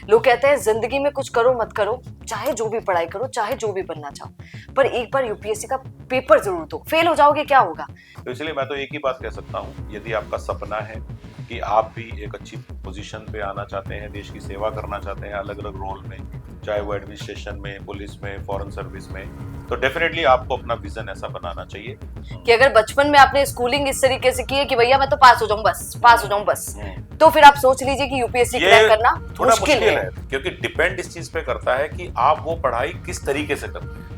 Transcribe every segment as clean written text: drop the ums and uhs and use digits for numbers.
लोग कहते हैं जिंदगी में कुछ करो मत करो, चाहे जो भी पढ़ाई करो, चाहे जो भी बनना चाहो, पर एक बार यूपीएससी का पेपर जरूर दो। फेल हो जाओगे क्या होगा? तो इसलिए मैं तो एक ही बात कह सकता हूँ, यदि आपका सपना है कि आप भी एक अच्छी पोजीशन पे आना चाहते हैं, देश की सेवा करना चाहते हैं अलग अलग रोल में, चाहे वो एडमिनिस्ट्रेशन में, पुलिस में, फॉरेन सर्विस में, तो डेफिनेटली आपको अपना विजन ऐसा बनाना चाहिए कि अगर बचपन में आपने स्कूलिंग इस तरीके से की है कि भैया मैं तो पास हो जाऊं बस, पास हो जाऊं बस, तो फिर आप सोच लीजिए कि यूपीएससी क्रैक करना थोड़ा मुश्किल है। क्योंकि डिपेंड इस चीज पे करता है कि आप वो पढ़ाई किस तरीके से करते हैं।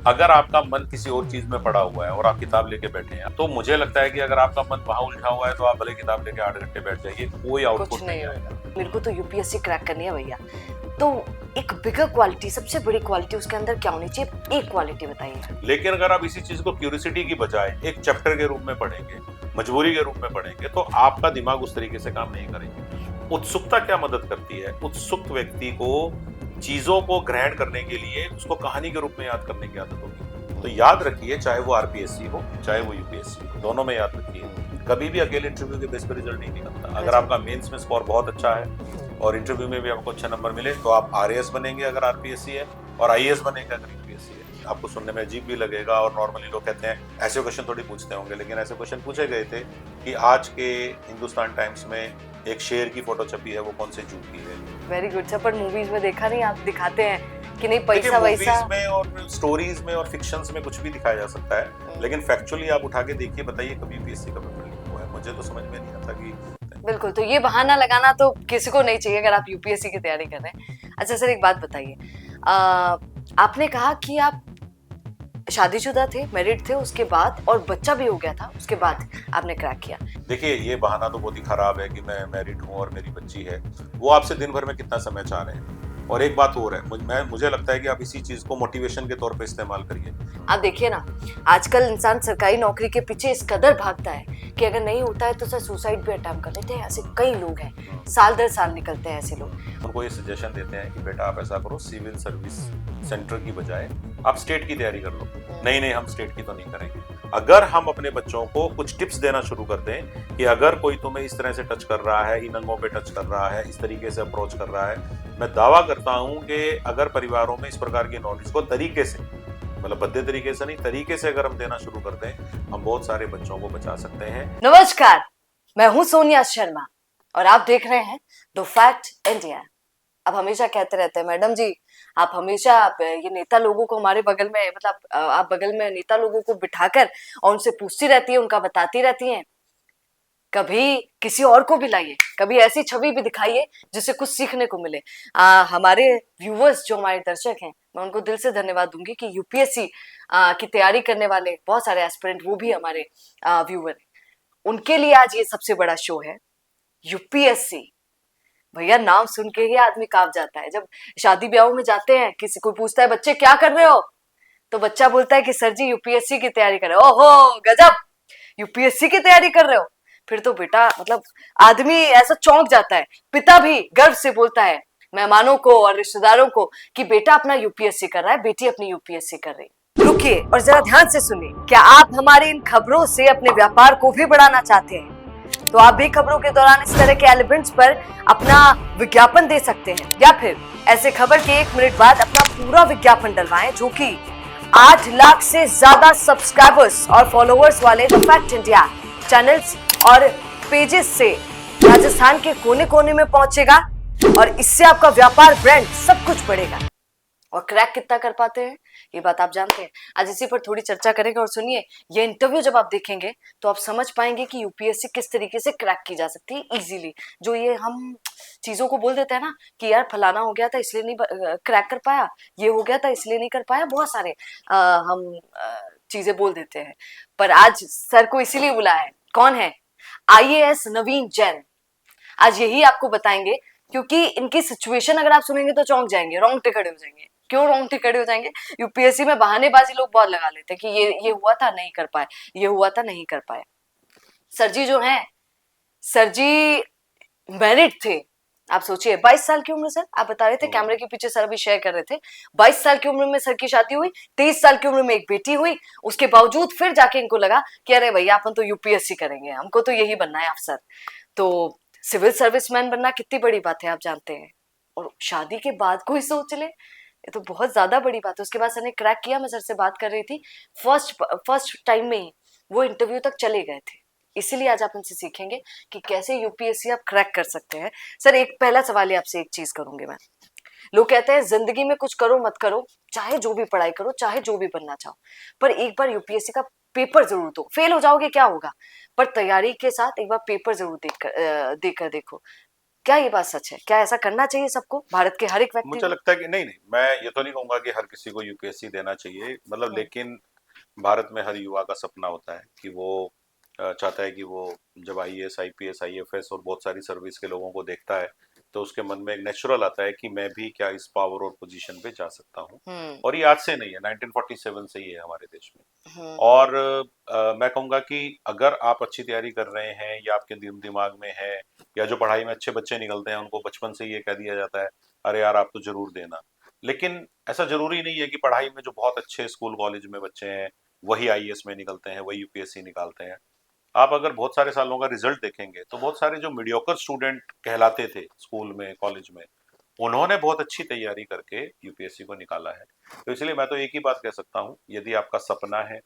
अगर आपका मन किसी और चीज में पड़ा हुआ है और आप किताब लेके बैठे हैं, तो मुझे लगता है कि अगर आपका मन वहां उलझा हुआ है तो आप भले किताब लेके 8 घंटे बैठ जाइए, कोई आउटपुट नहीं आएगा। मेरे को तो यूपीएससी क्रैक करनी है भैया, तो एक बिगर क्वालिटी, सबसे बड़ी क्वालिटी उसके अंदर क्या होनी चाहिए? एक क्वालिटी बताइए। लेकिन अगर आप इसी चीज को क्यूरियोसिटी की बजाय एक चैप्टर के रूप में पढ़ेंगे, मजबूरी के रूप में पढ़ेंगे, तो आपका दिमाग उस तरीके से काम नहीं करेंगे। उत्सुकता क्या मदद करती है? उत्सुक व्यक्ति को चीजों को ग्रहण करने के लिए उसको कहानी के रूप में याद करने की आदत होगी। तो याद रखिए, चाहे वो आरपीएससी हो, चाहे वो यूपीएससी हो, दोनों में याद रखिए, कभी भी अकेले इंटरव्यू के बेस पर रिजल्ट नहीं निकलता। अगर आपका मेंस में स्कोर बहुत अच्छा है और इंटरव्यू में भी आपको अच्छा नंबर मिले, तो आप आरएएस बनेंगे अगर आरपीएससी है, और आईएएस बनेंगे अगर यूपीएससी है। आपको सुनने में अजीब भी लगेगा, और नॉर्मली लोग कहते हैं ऐसे क्वेश्चन थोड़ी पूछते होंगे, लेकिन ऐसे क्वेश्चन पूछे गए थे कि आज के हिंदुस्तान टाइम्स में एक शेर की फोटो छपी है, वो कौन से जू की है। वेरी गुड सर, पर मूवीज में देखा नहीं, आप दिखाते हैं कि नहीं पैसा वैसा। मूवीज में और स्टोरीज में और फिक्शंस में कुछ भी दिखाया जा सकता है, लेकिन फैक्चुअली आप उठा के देखिए, बताइए कभी यूपीएससी का पेपर लीक हुआ है? मुझे तो समझ में नहीं आता कि बिल्कुल, तो ये बहाना लगाना तो किसी को नहीं चाहिए अगर आप यूपीएससी की तैयारी कर रहे हैं। अच्छा सर, एक बात बताइए, आपने कहा कि आप शादीशुदा थे, मैरिड थे उसके बाद, और बच्चा भी हो गया था उसके बाद आपने क्रैक किया। देखिए, ये बहाना तो बहुत ही खराब है कि मैं मैरिड हूँ और मेरी बच्ची है। वो आपसे दिन भर में कितना समय चाह रहे हैं। और एक बात और है, मुझे लगता है कि आप इसी चीज को मोटिवेशन के तौर पे इस्तेमाल करिए। आप देखिए ना, आजकल इंसान सरकारी नौकरी के पीछे इस कदर भागता है कि अगर नहीं होता है तो सर सुसाइड भी अटेम्प्ट कर लेते हैं। ऐसे कई लोग हैं, साल दर साल निकलते हैं ऐसे लोग। उनको ये सजेशन देते हैं कि बेटा आप ऐसा करो, सिविल सर्विस सेंटर की बजाय आप स्टेट की तैयारी कर लो। नहीं, हम स्टेट की तो नहीं करेंगे। अगर हम अपने बच्चों को कुछ टिप्स देना शुरू कर दें कि अगर कोई तुम्हें इस तरह से टच कर रहा है, इन अंगों पे टच कर रहा है, इस तरीके से अप्रोच कर रहा है, मैं दावा करता हूं कि अगर परिवारों में इस प्रकार की नॉलेज को तरीके से, मतलब भद्दे तरीके से नहीं, तरीके से अगर हम देना शुरू कर दें, हम बहुत सारे बच्चों को बचा सकते हैं। नमस्कार, मैं हूं सोनिया शर्मा और आप देख रहे हैं द फैक्ट इंडिया। अब हमेशा कहते रहते हैं मैडम जी, आप हमेशा ये नेता लोगों को हमारे बगल में, मतलब आप बगल में नेता लोगों को बिठाकर और उनसे पूछती रहती है, उनका बताती रहती हैं। कभी किसी और को भी लाइए, कभी ऐसी छवि भी दिखाइए जिससे कुछ सीखने को मिले। हमारे व्यूवर्स, जो हमारे दर्शक हैं, मैं उनको दिल से धन्यवाद दूंगी कि यूपीएससी की तैयारी करने वाले बहुत सारे एस्पिरेंट, वो भी हमारे व्यूवर हैं। उनके लिए आज ये सबसे बड़ा शो है यूपीएससी। भैया नाम सुन के ही आदमी कांप जाता है। जब शादी ब्याहों में जाते हैं, किसी को पूछता है बच्चे क्या कर रहे हो, तो बच्चा बोलता है कि सर जी यूपीएससी की तैयारी कर रहे हो। ओहो गजब, यूपीएससी की तैयारी कर रहे हो। फिर तो बेटा मतलब आदमी ऐसा चौंक जाता है। पिता भी गर्व से बोलता है मेहमानों को और रिश्तेदारों को कि बेटा अपना यूपीएससी कर रहा है, बेटी अपनी यूपीएससी कर रही है। रुकिए और जरा ध्यान से सुनिए। क्या आप हमारी इन खबरों से अपने व्यापार को भी बढ़ाना चाहते हैं? तो आप भी खबरों के दौरान इस तरह के एलिमेंट्स पर अपना विज्ञापन दे सकते हैं, या फिर ऐसे खबर के 1 मिनट बाद अपना पूरा विज्ञापन डलवाएं, जो कि 8 लाख से ज्यादा सब्सक्राइबर्स और फॉलोअर्स वाले द फैक्ट इंडिया चैनल्स और पेजेस से राजस्थान के कोने कोने में पहुंचेगा, और इससे आपका व्यापार, ब्रांड, सब कुछ बढ़ेगा। और क्रैक कितना कर पाते हैं ये बात आप जानते हैं। आज इसी पर थोड़ी चर्चा करेंगे। और सुनिए, ये इंटरव्यू जब आप देखेंगे तो आप समझ पाएंगे कि यूपीएससी किस तरीके से क्रैक की जा सकती है इजीली। जो ये हम चीजों को बोल देते हैं ना कि यार फलाना हो गया था इसलिए नहीं क्रैक कर पाया, ये हो गया था इसलिए नहीं कर पाया, बहुत सारे हम चीजें बोल देते हैं। पर आज सर को इसीलिए बुलाया है। कौन है? आईएएस नवीन जैन। आज यही आपको बताएंगे, क्योंकि इनकी सिचुएशन अगर आप सुनेंगे तो चौंक जाएंगे, रोंगटे खड़े हो जाएंगे। क्यों रोंगटे खड़े हो जाएंगे? यूपीएससी में बहानेबाजी लोग बहुत लगा लेते हैं कि ये हुआ था नहीं कर पाए, ये हुआ था नहीं कर पाए। सर जी जो हैं, सर जी मैरिड थे। आप सोचिए 22 साल की उम्र, सर आप बता रहे थे कैमरे के पीछे, सर अभी शेयर कर रहे थे, 22 साल की उम्र में सर की शादी हुई, 23 साल की उम्र में एक बेटी हुई। उसके बावजूद फिर जाके इनको लगा कि अरे भैया अपन तो यूपीएससी करेंगे, हमको तो यही बनना है अफसर। तो सिविल सर्विसमैन बनना कितनी बड़ी बात है आप जानते हैं। और शादी के बाद कोई सोच ले, ये तो बहुत ज्यादा बड़ी बात है। उसके बाद सर ने क्रैक किया, मैं सर से बात कर रही थी, फर्स्ट फर्स्ट टाइम में ही वो इंटरव्यू तक चले गए थे। इसीलिए आज आप इनसे सीखेंगे कि कैसे यूपीएससी आप क्रैक कर सकते हैं। सर एक पहला सवाल ही आपसे एक चीज करूंगी मैं। लोग कहते हैं जिंदगी में कुछ करो मत करो, चाहे जो भी पढ़ाई करो, चाहे जो भी बनना चाहो, पर एक बार यूपीएससी का पेपर जरूर दो। फेल हो जाओगे क्या होगा, पर तैयारी के साथ एक बार पेपर जरूर देकर देखो। क्या ये बात सच है? क्या ऐसा करना चाहिए सबको, भारत के हर एक व्यक्ति मुझे को? लगता है कि नहीं नहीं, मैं ये तो नहीं कहूंगा कि हर किसी को यूपीएससी देना चाहिए, मतलब, हम्म, लेकिन भारत में हर युवा का सपना होता है कि वो चाहता है कि वो जब आईएएस आईपीएस आईएफएस और बहुत सारी सर्विस के लोगों को देखता है तो उसके मन में एक नेचुरल आता है कि मैं भी क्या इस पावर और पोजीशन पे जा सकता हूँ। हम्म, और ये आज से नहीं है, 1947 से ही है हमारे देश में। हम्म, और मैं कहूंगा कि अगर आप अच्छी तैयारी कर रहे हैं या आपके दिमाग में है, या जो पढ़ाई में अच्छे बच्चे निकलते हैं उनको बचपन से ये कह दिया जाता है अरे यार आप तो जरूर देना, लेकिन ऐसा जरूरी नहीं है कि पढ़ाई में जो बहुत अच्छे स्कूल कॉलेज में बच्चे हैं वही आईएएस में निकलते हैं, वही यूपीएससी निकालते हैं। आप अगर बहुत सारे सालों का रिजल्ट देखेंगे तो बहुत सारे जो मीडियोकर स्टूडेंट कहलाते थे स्कूल में कॉलेज में, उन्होंने बहुत अच्छी तैयारी करके यूपीएससी को निकाला है। तो इसलिए मैं तो एक ही बात कह सकता हूँ, यदि आपका सपना है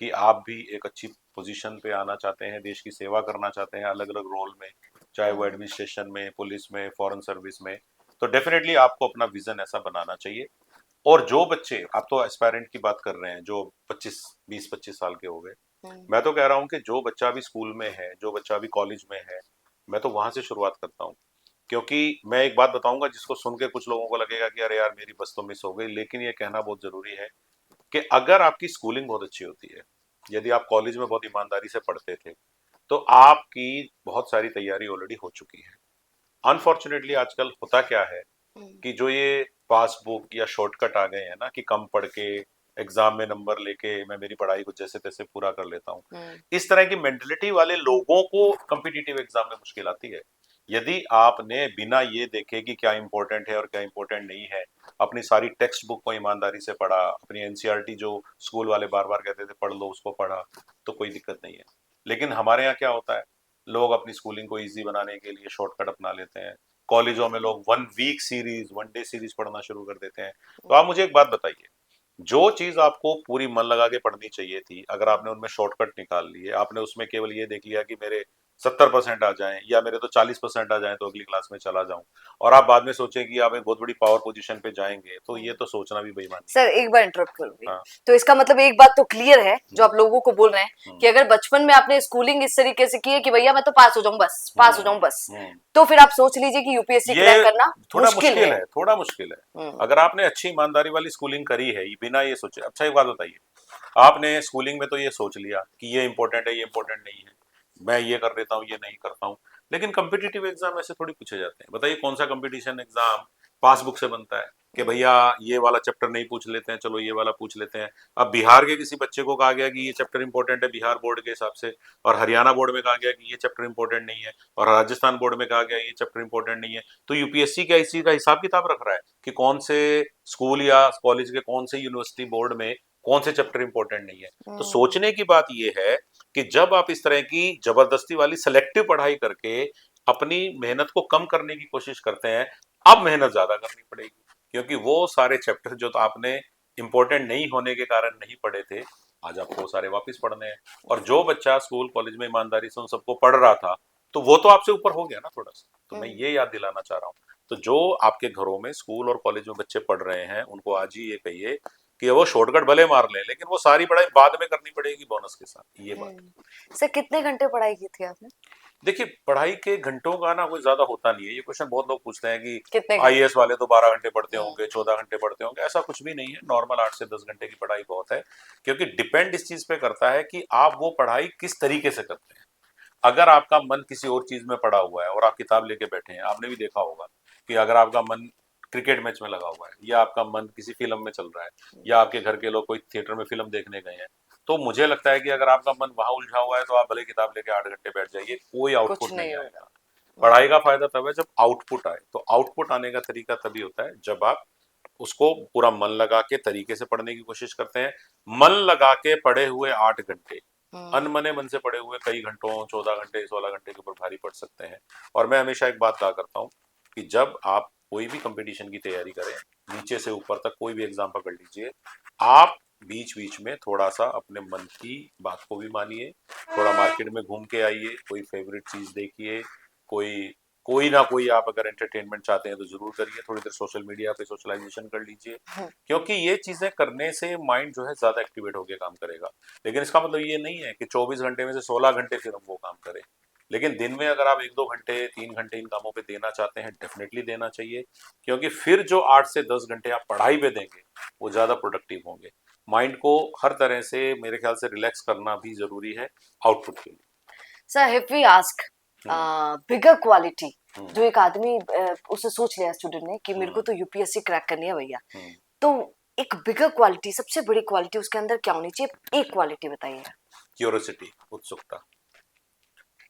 कि आप भी एक अच्छी पोजीशन पे आना चाहते हैं, देश की सेवा करना चाहते हैं अलग अलग रोल में, चाहे वो हम्म, एडमिनिस्ट्रेशन में, पुलिस में, फॉरेन सर्विस में, तो डेफिनेटली आपको अपना विजन ऐसा बनाना चाहिए। और जो बच्चे, आप तो एस्पायरेंट की बात कर रहे हैं जो 25 साल के हो गए, हम्म, मैं तो कह रहा हूँ कि जो बच्चा अभी स्कूल में है, जो बच्चा अभी कॉलेज में है, मैं तो वहां से शुरुआत करता हूँ। क्योंकि मैं एक बात बताऊंगा जिसको सुन के कुछ लोगों को लगेगा कि अरे यार मेरी बस तो मिस हो गई, लेकिन ये कहना बहुत जरूरी है कि अगर आपकी स्कूलिंग बहुत अच्छी होती है, यदि आप कॉलेज में बहुत ईमानदारी से पढ़ते थे, तो आपकी बहुत सारी तैयारी ऑलरेडी हो चुकी है। अनफॉर्चुनेटली आजकल होता क्या है हम्म, कि जो ये पासबुक या शॉर्टकट आ गए हैं ना, कि कम पढ़ के एग्जाम में नंबर लेके मैं मेरी पढ़ाई को जैसे तैसे पूरा कर लेता हूँ, हम्म, इस तरह की मेंटेलिटी वाले लोगों को कम्पिटिटिव एग्जाम में मुश्किल आती है। यदि आपने बिना ये देखे कि क्या इंपॉर्टेंट है और क्या इंपॉर्टेंट नहीं है, अपनी सारी टेक्स्ट बुक को ईमानदारी से पढ़ा, अपनी एनसीईआरटी जो स्कूल वाले बार बार कहते थे पढ़ लो उसको पढ़ा, तो कोई दिक्कत नहीं है। लेकिन हमारे यहाँ क्या होता है, लोग अपनी स्कूलिंग को इजी बनाने के लिए शॉर्टकट अपना लेते हैं। कॉलेजों में लोग 1 वीक सीरीज, 1 डे सीरीज पढ़ना शुरू कर देते हैं। तो आप मुझे एक बात बताइए, जो चीज आपको पूरी मन लगा के पढ़नी चाहिए थी, अगर आपने उनमें शॉर्टकट निकाल लिए, आपने उसमें केवल ये देख लिया कि मेरे 70% आ जाएं या मेरे तो 40% आ जाएं तो अगली क्लास में चला जाऊं, और आप बाद में सोचें कि आप एक बहुत बड़ी पावर पोजीशन पे जाएंगे, तो ये हम्म। तो सोचना भी बेईमानी सर है। एक बार इंटरप्ट करूंगी। हाँ। तो इसका मतलब एक बात तो क्लियर है जो हम्म। आप लोगों को बोल रहे हैं, हम्म। कि अगर बचपन में आपने स्कूलिंग इस तरीके से की है कि भैया मैं तो पास हो जाऊं, बस पास हो हम्म। जाऊं बस, हम्म। तो फिर आप सोच लीजिए कि यूपीएससी क्रैक ये करना थोड़ा मुश्किल मुश्किल है। है, थोड़ा मुश्किल है। हम्म, अगर आपने अच्छी ईमानदारी वाली स्कूलिंग करी है, ये बिना ये सोचे, अच्छा एक बात बताइए, आपने स्कूलिंग में तो ये सोच लिया कि ये इंपॉर्टेंट है, ये इंपॉर्टेंट नहीं है, मैं ये कर लेता हूँ, ये नहीं करता हूँ, लेकिन कम्पिटिटिव एग्जाम ऐसे थोड़ी पूछे जाते हैं। बताइए कौन सा कंपटीशन एग्जाम पासबुक से बनता है कि हम्म, भैया ये वाला चैप्टर नहीं पूछ लेते हैं, चलो ये वाला पूछ लेते हैं। अब बिहार के किसी बच्चे को कहा गया कि ये चैप्टर इंपॉर्टेंट है बिहार बोर्ड के हिसाब से, और हरियाणा बोर्ड में कहा गया कि ये चैप्टर इंपॉर्टेंट नहीं है, और राजस्थान बोर्ड में कहा गया ये चैप्टर इंपॉर्टेंट नहीं है, तो यूपीएससी क्या इस चीज का हिसाब किताब रख रहा है कि कौन से स्कूल या कॉलेज के कौन से यूनिवर्सिटी बोर्ड में कौन से चैप्टर इंपॉर्टेंट नहीं है? तो हम्म, सोचने की बात यह है कि जब आप इस तरह की जबरदस्ती वाली सेलेक्टिव पढ़ाई करके अपनी मेहनत को कम करने की कोशिश करते हैं, अब मेहनत ज्यादा करनी पड़ेगी, क्योंकि वो सारे चैप्टर जो तो आपने इंपॉर्टेंट नहीं होने के कारण नहीं पढ़े थे, आज आपको वो सारे वापस पढ़ने हैं। और जो बच्चा स्कूल कॉलेज में ईमानदारी से उन सबको पढ़ रहा था, तो वो तो आपसे ऊपर हो गया ना थोड़ा सा। तो मैं हम्म, ये याद दिलाना चाह रहा हूँ। तो जो आपके घरों में स्कूल और कॉलेज में बच्चे पढ़ रहे हैं उनको आज ही ये कहिए कि वो शॉर्टकट भले मार लें, लेकिन वो सारी पढ़ाई बाद में करनी पड़ेगी बोनस के साथ, ये बात है। सर कितने घंटे पढ़ाई की थी आपने? देखिए पढ़ाई के घंटों का ना कोई ज्यादा होता नहीं है, ये क्वेश्चन बहुत लोग पूछते हैं कि कितने घंटे? आईएएस वाले तो 12 घंटे पढ़ते हम्म, होंगे, 14 घंटे पढ़ते होंगे, ऐसा कुछ भी नहीं है। नॉर्मल 8 से 10 घंटे की पढ़ाई बहुत है, क्योंकि डिपेंड इस चीज पे करता है कि आप वो पढ़ाई किस तरीके से करते हैं। अगर आपका मन किसी और चीज में पड़ा हुआ है और आप किताब लेके बैठे हैं, आपने भी देखा होगा कि अगर आपका मन क्रिकेट मैच में लगा हुआ है, या आपका मन किसी फिल्म में चल रहा है, या आपके घर के लोग कोई थिएटर में फिल्म देखने गए हैं, तो मुझे लगता है कि अगर आपका मन वहां उलझा हुआ है तो आप भले किताब लेके 8 घंटे बैठ जाइए, कोई कुछ आउटपुट नहीं नहीं होगा। आएगा। हम्म, पढ़ाई का फायदा तब है जब आउटपुट आए, तो आउटपुट आने का तरीका तभी होता है जब आप उसको पूरा मन लगा के तरीके से पढ़ने की कोशिश करते हैं। मन लगा के पढ़े हुए 8 घंटे, हम्म, अनमने मन से पढ़े हुए कई घंटों, 14 घंटे, 16 घंटे के ऊपर भारी पड़ सकते हैं। और मैं हमेशा एक बात कहा करता हूँ कि जब आप कोई भी कंपटीशन की तैयारी करें, नीचे से ऊपर तक कोई भी एग्जाम पकड़ लीजिए, आप बीच बीच में थोड़ा सा अपने मन की बात को भी मानिए, थोड़ा मार्केट में घूम के आइए, कोई फेवरेट चीज देखिए, कोई कोई ना कोई आप अगर एंटरटेनमेंट चाहते हैं तो जरूर करिए, थोड़ी देर सोशल मीडिया पे सोशलाइजेशन कर लीजिए, हम्म, क्योंकि ये चीजें करने से माइंड जो है ज्यादा एक्टिवेट होकर काम करेगा। लेकिन इसका मतलब ये नहीं है कि 24 घंटे में से 16 घंटे फिर हम वो काम करें। लेकिन दिन में अगर आप 1-2 घंटे 3 घंटे इन कामों पे देना चाहते हैं, डेफिनेटली देना चाहिए, क्योंकि फिर जो 8 से 10 घंटे आप पढ़ाई पे देंगे वो ज्यादा प्रोडक्टिव होंगे। माइंड को हर तरह से मेरे ख्याल से रिलैक्स करना भी जरूरी है आउटपुट के लिए। Sir if we ask hmm bigger quality, hmm जो एक आदमी उसे सोच लिया स्टूडेंट ने कि मेरे को हम्म तो यूपीएससी क्रैक करनी है भैया, हम्म। तो एक बिगर क्वालिटी, सबसे बड़ी क्वालिटी उसके अंदर क्या होनी चाहिए? एक क्वालिटी बताइएगा। क्यूरोसिटी, उत्सुकता।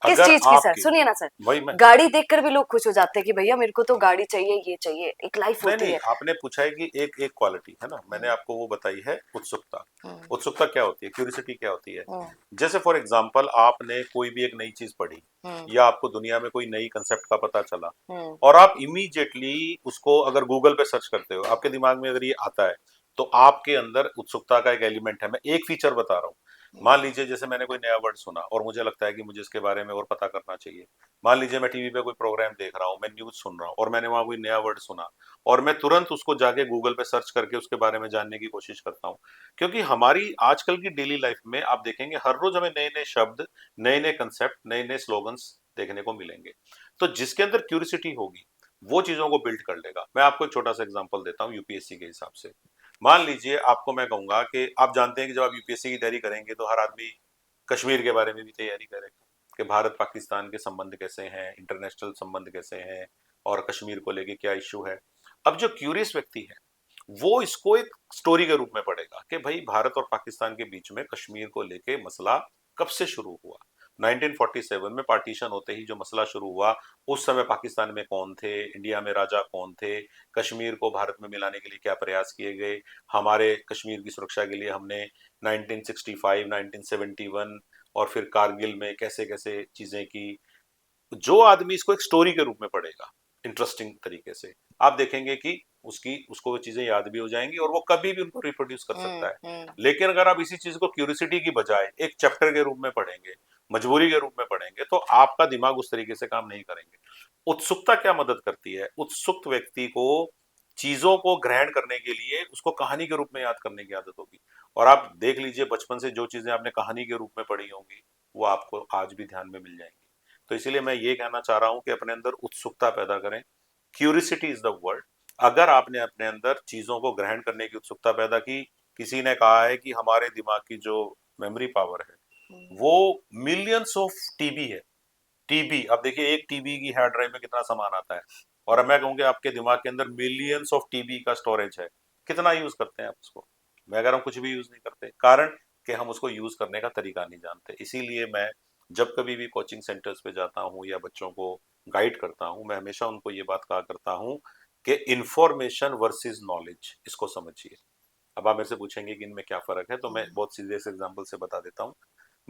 किस अगर चीज की सर? आपकी, सुनिए ना सर, वही मैं, गाड़ी देखकर भी लोग खुश हो जाते हैं कि भैया मेरे को तो गाड़ी चाहिए, ये चाहिए, एक लाइफ नहीं होती नहीं, है। आपने पूछा है कि एक एक क्वालिटी है ना, मैंने हम्म, आपको वो बताई है उत्सुकता। हम्म, उत्सुकता क्या होती है, क्यूरियोसिटी क्या होती है? हम्म, जैसे फॉर एग्जांपल आपने कोई भी एक नई चीज पढ़ी, हम्म, या आपको दुनिया में कोई नई कंसेप्ट का पता चला, हम्म, और आप इमीडिएटली उसको अगर गूगल पे सर्च करते हो, आपके दिमाग में अगर ये आता है, तो आपके अंदर उत्सुकता का एक एलिमेंट है। मैं एक फीचर बता रहा हूँ। मान लीजिए जैसे मैंने कोई नया वर्ड सुना और मुझे लगता है कि मुझे इसके बारे में और पता करना चाहिए। मान लीजिए मैं टीवी पे कोई प्रोग्राम देख रहा हूँ, मैं न्यूज सुन रहा हूँ और मैंने वहां कोई नया वर्ड सुना, और मैं तुरंत उसको जाके गूगल पे सर्च करके उसके बारे में जानने की कोशिश करता हूँ। क्योंकि हमारी आजकल की डेली लाइफ में आप देखेंगे हर रोज हमें नए नए शब्द, नए नए कंसेप्ट, नए नए स्लोगन्स देखने को मिलेंगे। तो जिसके अंदर क्यूरियोसिटी होगी वो चीजों को बिल्ड कर लेगा। मैं आपको एक छोटा सा एग्जांपल देता हूँ यूपीएससी के हिसाब से। मान लीजिए आपको मैं कहूंगा कि आप जानते हैं कि जब आप यूपीएससी की तैयारी करेंगे तो हर आदमी कश्मीर के बारे में भी तैयारी करेगा, कि भारत पाकिस्तान के संबंध कैसे हैं, इंटरनेशनल संबंध कैसे हैं, और कश्मीर को लेके क्या इश्यू है। अब जो क्यूरियस व्यक्ति है वो इसको एक स्टोरी के रूप में पढ़ेगा कि भाई भारत और पाकिस्तान के बीच में कश्मीर को लेके मसला कब से शुरू हुआ। 1947 में पार्टीशन होते ही जो मसला शुरू हुआ, उस समय पाकिस्तान में कौन थे, इंडिया में राजा कौन थे, कश्मीर को भारत में मिलाने के लिए क्या प्रयास किए गए, हमारे कश्मीर की सुरक्षा के लिए हमने 1965, 1971 और फिर कारगिल में कैसे कैसे चीजें की। जो आदमी इसको एक स्टोरी के रूप में पढ़ेगा इंटरेस्टिंग तरीके से, आप देखेंगे कि उसको वो चीजें याद भी हो जाएंगी और वो कभी भी उनको रिप्रोड्यूस कर सकता है। हम्म। लेकिन अगर आप इसी चीज को क्यूरियोसिटी की बजाय एक चैप्टर के रूप में पढ़ेंगे, मजबूरी के रूप में पढ़ेंगे, तो आपका दिमाग उस तरीके से काम नहीं करेंगे। उत्सुकता क्या मदद करती है? उत्सुक व्यक्ति को चीजों को ग्रहण करने के लिए उसको कहानी के रूप में याद करने की आदत होगी। और आप देख लीजिए बचपन से जो चीजें आपने कहानी के रूप में पढ़ी होंगी वो आपको आज भी ध्यान में मिल जाएंगी। तो इसीलिए मैं ये कहना चाह रहा हूं कि अपने अंदर उत्सुकता पैदा करें। Curiosity is the word. अगर आपने अपने अंदर चीजों को ग्रहण करने की उत्सुकता पैदा की, किसी ने कहा है कि हमारे दिमाग की जो मेमोरी पावर है वो मिलियंस ऑफ टीबी है। टीबी, अब देखिए एक टीबी की हार्ड ड्राइव में कितना सामान आता है, और अब मैं कहूँगी आपके दिमाग के अंदर मिलियंस ऑफ टीबी का स्टोरेज है। कितना यूज करते हैं आप उसको? मैं कह रहा हूँ कुछ भी यूज नहीं करते, कारण कि हम उसको यूज करने का तरीका नहीं जानते। इसीलिए मैं जब कभी भी कोचिंग सेंटर्स पे जाता हूँ या बच्चों को गाइड करता हूँ, मैं हमेशा उनको ये बात कहा करता हूँ कि इंफॉर्मेशन वर्सेस नॉलेज, इसको समझिए। अब आप मेरे से पूछेंगे कि इनमें क्या फर्क है, तो मैं बहुत सीधे से एग्जांपल से बता देता हूँ।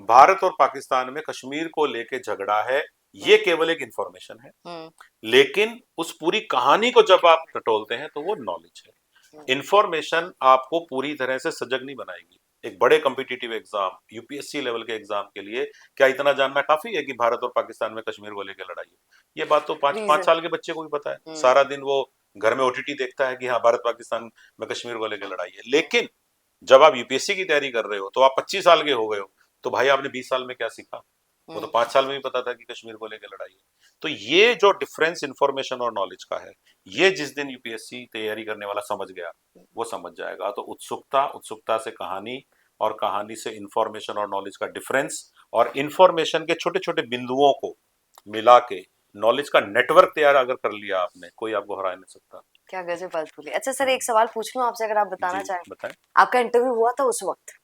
भारत और पाकिस्तान में कश्मीर को लेके झगड़ा है, ये केवल एक इंफॉर्मेशन है। लेकिन उस पूरी कहानी को जब आप टटोलते हैं तो वो नॉलेज है। इंफॉर्मेशन आपको पूरी तरह से सजग नहीं बनाएगी। एक बड़े कॉम्पिटिटिव एग्जाम, यूपीएससी लेवल के एग्जाम के लिए क्या इतना जानना काफी है कि भारत और पाकिस्तान में कश्मीर को लेकर लड़ाई है? ये बात तो पांच पांच रीजन। साल के बच्चे को भी पता है। सारा दिन वो घर में ओटीटी देखता है कि हाँ भारत पाकिस्तान में कश्मीर को लेकर लड़ाई है। लेकिन जब आप यूपीएससी की तैयारी कर रहे हो तो आप 25 साल के हो गए हो, तो भाई आपने 20 साल में क्या सीखा? वो तो 5 साल में ही पता था कि कश्मीर को लेकर लड़ाई है। तो ये जो डिफरेंस इंफॉर्मेशन और नॉलेज का है, ये जिस दिन यूपीएससी तैयारी करने वाला समझ गया वो समझ जाएगा। तो उत्सुकता, उत्सुकता से कहानी, और कहानी से इंफॉर्मेशन और नॉलेज का डिफरेंस, और इंफॉर्मेशन के छोटे छोटे बिंदुओं को मिला के नॉलेज का नेटवर्क तैयार अगर कर लिया आपने, कोई आपको हरा नहीं सकता। क्या गजब बात बोली। अच्छा सर एक सवाल पूछ लूं आपसे, अगर आप बताना जी चाहें। बताएं। आपका इंटरव्यू हुआ था उस वक्त,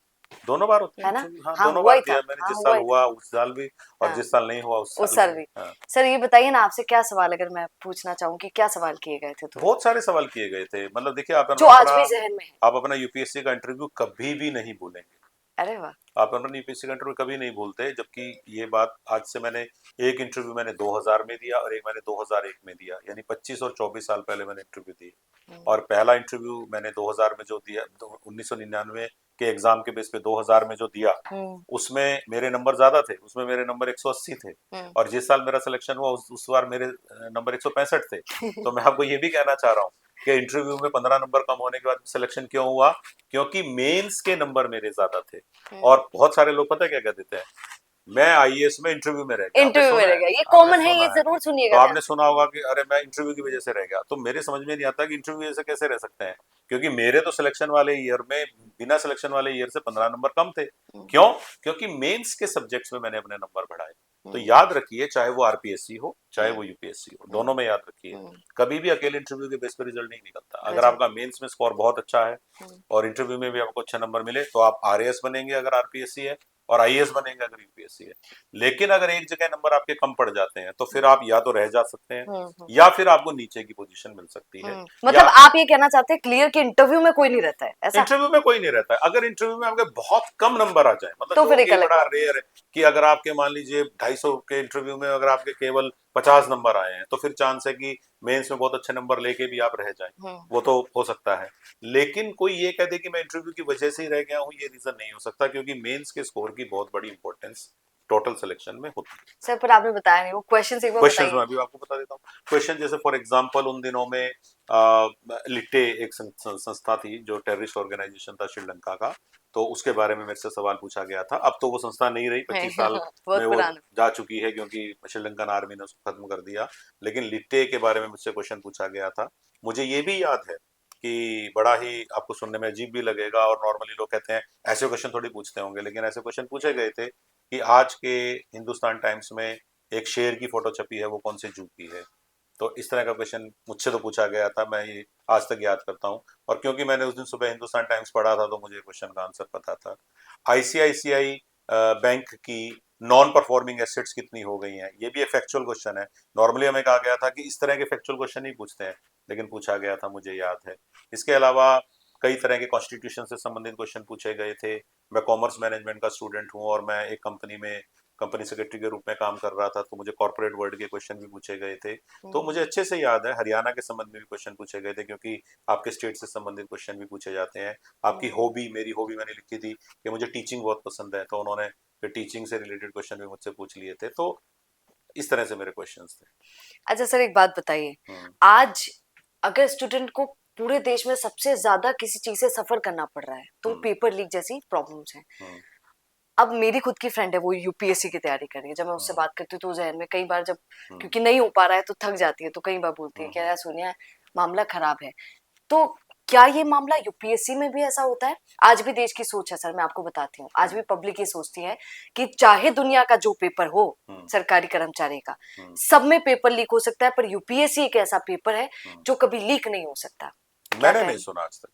दोनों बार होती है है ना? इंटरव्यू, हाँ हाँ दोनों हुआ बार ही था, दिया मैंने, हाँ जिस हुआ साल ही था। हुआ उस साल भी, और हाँ जिस साल नहीं हुआ उस उस साल साल भी। भी। हाँ। सर ये बताइए ना, आपसे क्या सवाल अगर मैं पूछना चाहूँ कि क्या सवाल किए गए थे, तो बहुत सारे सवाल किए गए थे। मतलब देखिए आप जो आज भी जहन में है। आप अपना यूपीएससी का इंटरव्यू कभी भी नहीं भूलेंगे। अरे वाह। आप अपनी यूपीएससी का इंटरव्यू कभी नहीं भूलते, जबकि ये बात आज से मैंने एक इंटरव्यू मैंने 2000 में दिया और एक मैंने 2001 में दिया, यानी 25 और 24 साल पहले मैंने इंटरव्यू दी। और पहला इंटरव्यू मैंने 2000 में जो दिया, 1999 के एग्जाम के बेस पे 2000 में जो दिया, हम्म। उसमें मेरे नंबर ज्यादा थे, उसमें मेरे नंबर 180 थे। हम्म। और जिस साल मेरा सिलेक्शन हुआ उस बार मेरे नंबर 165 थे। तो मैं आपको ये भी कहना चाह रहा हूँ कि इंटरव्यू में 15 नंबर कम होने के बाद सिलेक्शन क्यों हुआ, क्योंकि मेंस के नंबर मेरे ज्यादा थे। और बहुत सारे लोग पता है क्या कह देते हैं, मैं आईएएस में इंटरव्यू में रह गया। आपने इंटरव्यू में सुना है, रहेगा, ये आपने कॉमन है, ये सुना है। जरूर तो सुनिएगा ध्यान आपने से। सुना होगा कि अरे मैं इंटरव्यू की वजह से रह गया। तो मेरे समझ में नहीं आता कि इंटरव्यू वजह से कैसे रह सकते हैं, क्योंकि मेरे तो सिलेक्शन वाले ईयर में, बिना सिलेक्शन वाले ईयर से 15 नंबर कम थे। क्यों? क्योंकि मेंस के सब्जेक्ट्स में मैंने अपने नंबर बढ़ाए। तो याद रखिए, चाहे वो आरपीएससी हो चाहे वो यूपीएससी हो, दोनों में याद रखिए, कभी भी अकेले इंटरव्यू के बेस पर रिजल्ट नहीं निकलता। अगर आपका मेंस में स्कोर बहुत अच्छा है और इंटरव्यू में भी आपको अच्छे नंबर मिले, तो आप आरएएस बनेंगे अगर आरपीएससी है, और आईएएस बनेंगे अगर यूपीएससी है। लेकिन अगर एक जगह नंबर आपके कम पड़ जाते हैं, तो फिर आप या तो रह जा सकते हैं, या फिर आपको नीचे की पोजीशन मिल सकती है। या मतलब आप ये कहना चाहते हैं क्लियर कि इंटरव्यू में कोई नहीं रहता है, ऐसा? इंटरव्यू में कोई नहीं रहता है। अगर इंटरव्यू में आपके बहुत कम नंबर आ जाए, मतलब तो जो फिर एक कि अलग बड़ा बात। रेयर है, कि अगर आपके मान लीजिए 250 के इंटरव्यू में अगर आपके केवल 50 नंबर आए हैं, तो फिर चांस है कि मेंस में बहुत अच्छे नंबर लेके भी आप रह जाएं। वो तो हो सकता है। लेकिन कोई ये कह दे कि मैं इंटरव्यू की वजह से ही रह गया हूँ, ये रीजन नहीं हो सकता, क्योंकि मेंस के स्कोर की बहुत बड़ी इंपॉर्टेंस टोटल सिलेक्शन में होती है। सर पर आपने बताया नहीं, वो क्वेश्चन एक बार क्वेश्चंस बताइए। में अभी आपको बता देता हूँ। क्वेश्चन जैसे फॉर एग्जांपल, उन दिनों में लिट्टे एक संस्था थी जो टेररिस्ट ऑर्गेनाइजेशन था श्रीलंका का, तो उसके बारे में मेरे से सवाल पूछा गया था। अब तो वो संस्था नहीं रही, 25 साल में बहुत वो पुराना। जा चुकी है, क्योंकि श्रीलंकन आर्मी ने उसको खत्म कर दिया। लेकिन लिट्टे के बारे में मुझसे क्वेश्चन पूछा गया था। मुझे ये भी याद है कि बड़ा ही आपको सुनने में अजीब भी लगेगा, और नॉर्मली लोग कहते हैं ऐसे क्वेश्चन थोड़ी पूछते होंगे, लेकिन ऐसे क्वेश्चन पूछे गए थे कि आज के हिंदुस्तान टाइम्स में एक शेर की फोटो छपी है, वो कौन से जू की है। तो इस तरह का क्वेश्चन मुझसे तो पूछा गया था, मैं ये आज तक याद करता हूँ। और क्योंकि मैंने उस दिन सुबह हिंदुस्तान टाइम्स पढ़ा था, तो मुझे क्वेश्चन का आंसर पता था। आईसीआईसीआई बैंक की नॉन परफॉर्मिंग एसेट्स कितनी हो गई हैं, ये भी एक फैक्चुअल क्वेश्चन है। नॉर्मली हमें कहा गया था कि इस तरह के फैक्चुअल क्वेश्चन नहीं पूछते हैं, लेकिन पूछा गया था, मुझे याद है। इसके अलावा कई तरह के कॉन्स्टिट्यूशन से संबंधित क्वेश्चन पूछे गए थे। मैं कॉमर्स मैनेजमेंट का स्टूडेंट हूँ, और मैं एक कंपनी में कंपनी सेक्रेटरी के रूप में काम कर रहा था, तो मुझे कॉर्पोरेट वर्ल्ड के क्वेश्चन भी पूछे गए थे। तो मुझे अच्छे से याद है, हरियाणा के संबंध में भी क्वेश्चन पूछे गए थे, क्योंकि आपके स्टेट से संबंधित क्वेश्चन भी पूछे जाते हैं। आपकी हॉबी, मेरी हॉबी मैंने लिखी थी कि मुझे टीचिंग बहुत पसंद है, तो उन्होंने फिर टीचिंग से रिलेटेड क्वेश्चन भी मुझसे पूछ लिए थे। तो इस तरह से मेरे क्वेश्चंस थे। अच्छा सर, एक बात बताइए, हम्म। आज अगर स्टूडेंट को पूरे देश में सबसे ज्यादा किसी चीज से सफर करना पड़ रहा है, तो हम्म। पेपर लीक जैसी प्रॉब्लम्स हैं। हम्म। अब मेरी खुद की फ्रेंड है, वो यूपीएससी की तैयारी कर रही है। जब मैं उससे हम्म। बात करती हूँ तो जहन में कई बार जब, हम्म। क्योंकि नहीं हो पा रहा है तो थक जाती है, तो कई बार बोलती है कि हम्म। यार सोनिया, मामला खराब है। तो क्या ये मामला यूपीएससी में भी ऐसा होता है? आज भी देश की सोच है सर, मैं आपको बताती हूँ, आज भी पब्लिक ये सोचती है कि चाहे दुनिया का जो पेपर हो, हम्म। सरकारी कर्मचारी का, हम्म। सब में पेपर लीक हो सकता है, पर यूपीएससी एक ऐसा पेपर है हम्म। जो कभी लीक नहीं हो सकता। क्या मैंने नहीं कहेंगे? सुना आज तक।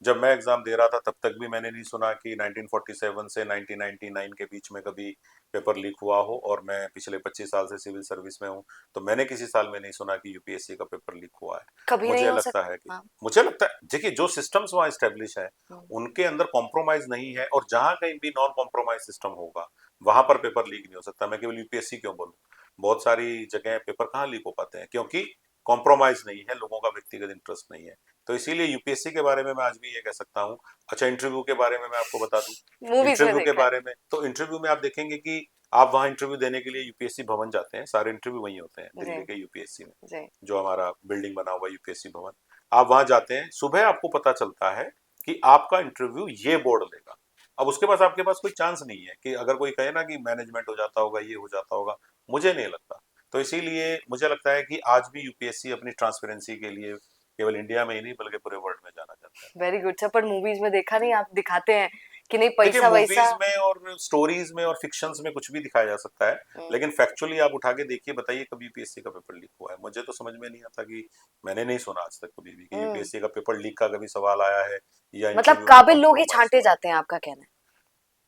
जब मैं एग्जाम दे रहा था तब तक भी मैंने नहीं सुना कि 1947 से 1999 के बीच में कभी पेपर लीक हुआ हो, और मैं पिछले 25 साल से सिविल सर्विस में हूँ, तो मैंने किसी साल में नहीं सुना कि यूपीएससी का पेपर लीक हुआ है। कभी नहीं मुझे हो लगता सकता। है कि हाँ। मुझे लगता है, देखिए, जो सिस्टम्स वहाँ स्टेब्लिश है, हम्म। उनके अंदर कॉम्प्रोमाइज नहीं है, और जहां कहीं भी नॉन कॉम्प्रोमाइज सिस्टम होगा, वहां पर पेपर लीक नहीं हो सकता। मैं केवल यूपीएससी क्यों बोलूँ, बहुत सारी जगह पेपर कहाँ लीक हो पाते हैं, क्योंकि कॉम्प्रोमाइज नहीं है, लोगों का व्यक्तिगत इंटरेस्ट नहीं है। तो इसीलिए यूपीएससी के बारे में मैं आज भी ये कह सकता हूँ। अच्छा, इंटरव्यू के बारे में मैं आपको बता दूं। मूवीज में इंटरव्यू के देखा है। बारे में, तो इंटरव्यू में आप देखेंगे कि आप वहाँ इंटरव्यू देने के लिए यूपीएससी भवन जाते हैं, सारे इंटरव्यू वहीं होते हैं जी। दिल्ली के यूपीएससी में, जी। जो हमारा बिल्डिंग बना हुआ यूपीएससी भवन। आप वहाँ जाते हैं, सुबह आपको पता चलता है कि आपका इंटरव्यू ये बोर्ड लेगा। अब उसके पास, आपके पास कोई चांस नहीं है कि अगर कोई कहे ना कि मैनेजमेंट हो जाता होगा, ये हो जाता होगा, मुझे नहीं लगता। तो इसीलिए मुझे लगता है कि आज भी यूपीएससी अपनी ट्रांसपेरेंसी के लिए केवल इंडिया में ही नहीं बल्कि पूरे वर्ल्ड में जाना जाता है। वेरी गुड सर, पर मूवीज में देखा नहीं, आप दिखाते हैं कि नहीं देखिए, पैसा वैसा। मूवीज में और स्टोरीज में और फिक्शंस में कुछ भी दिखाया जा सकता है, लेकिन फैक्चुअली आप उठा के देखिए, बताइए कभी यूपीएससी का पेपर लीक हुआ है? मुझे तो समझ में नहीं आता कि मैंने नहीं सुना आज तक कभी भी कि हम्म। यूपीएससी का पेपर लीक का कभी सवाल आया है, या मतलब इंटरव्यू में काबिल लोग ही कॉम्प्रोमाइज छांटे हुआ है। जाते हैं, आपका कहना है?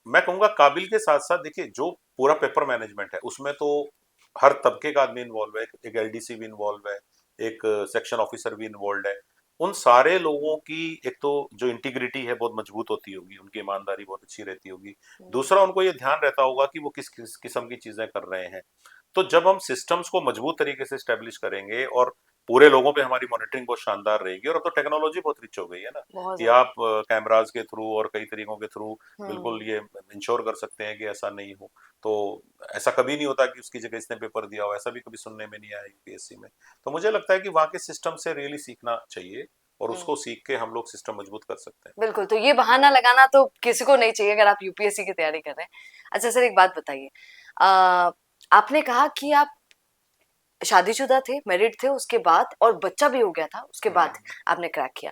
मैं कहूंगा काबिल के साथ साथ, देखिए, जो पूरा पेपर मैनेजमेंट है उसमें तो हर तबके का आदमी इन्वॉल्व है। एक एलडीसी भी इन्वॉल्व है, एक सेक्शन ऑफिसर भी इन्वॉल्व है। उन सारे लोगों की एक तो जो इंटीग्रिटी है बहुत मजबूत होती होगी, उनकी ईमानदारी बहुत अच्छी रहती होगी। दूसरा, उनको ये ध्यान रहता होगा कि वो किस किस किस्म की चीजें कर रहे हैं। तो जब हम सिस्टम्स को मजबूत तरीके से स्टेब्लिश करेंगे और पूरे लोगों पे हमारी मॉनिटरिंग बहुत शानदार रहेगी, और अब तो टेक्नोलॉजी बहुत रिच हो गई है ना बहुत कि ज्यादा। आप कैमराज के थ्रू और कई तरीकों के थ्रू हम्म। बिल्कुल ये इंश्योर कर सकते हैं कि ऐसा नहीं हो। तो ऐसा कभी नहीं होता कि उसकी जगह इसने पेपर दिया हो, ऐसा भी कभी सुनने में नहीं आया यूपीएससी में। तो मुझे लगता है कि वहाँ के सिस्टम से रियली सीखना चाहिए, और हम्म। उसको सीख के हम लोग सिस्टम मजबूत कर सकते हैं। बिल्कुल, तो ये बहाना लगाना तो किसी को नहीं चाहिए अगर आप यूपीएससी की तैयारी कर रहे हैं। अच्छा सर, एक बात बताइए, अ, आपने कहा कि आप शादीशुदा थे, मैरिड थे, उसके बाद और बच्चा भी हो गया था, उसके बाद हम्म। आपने क्रैक किया।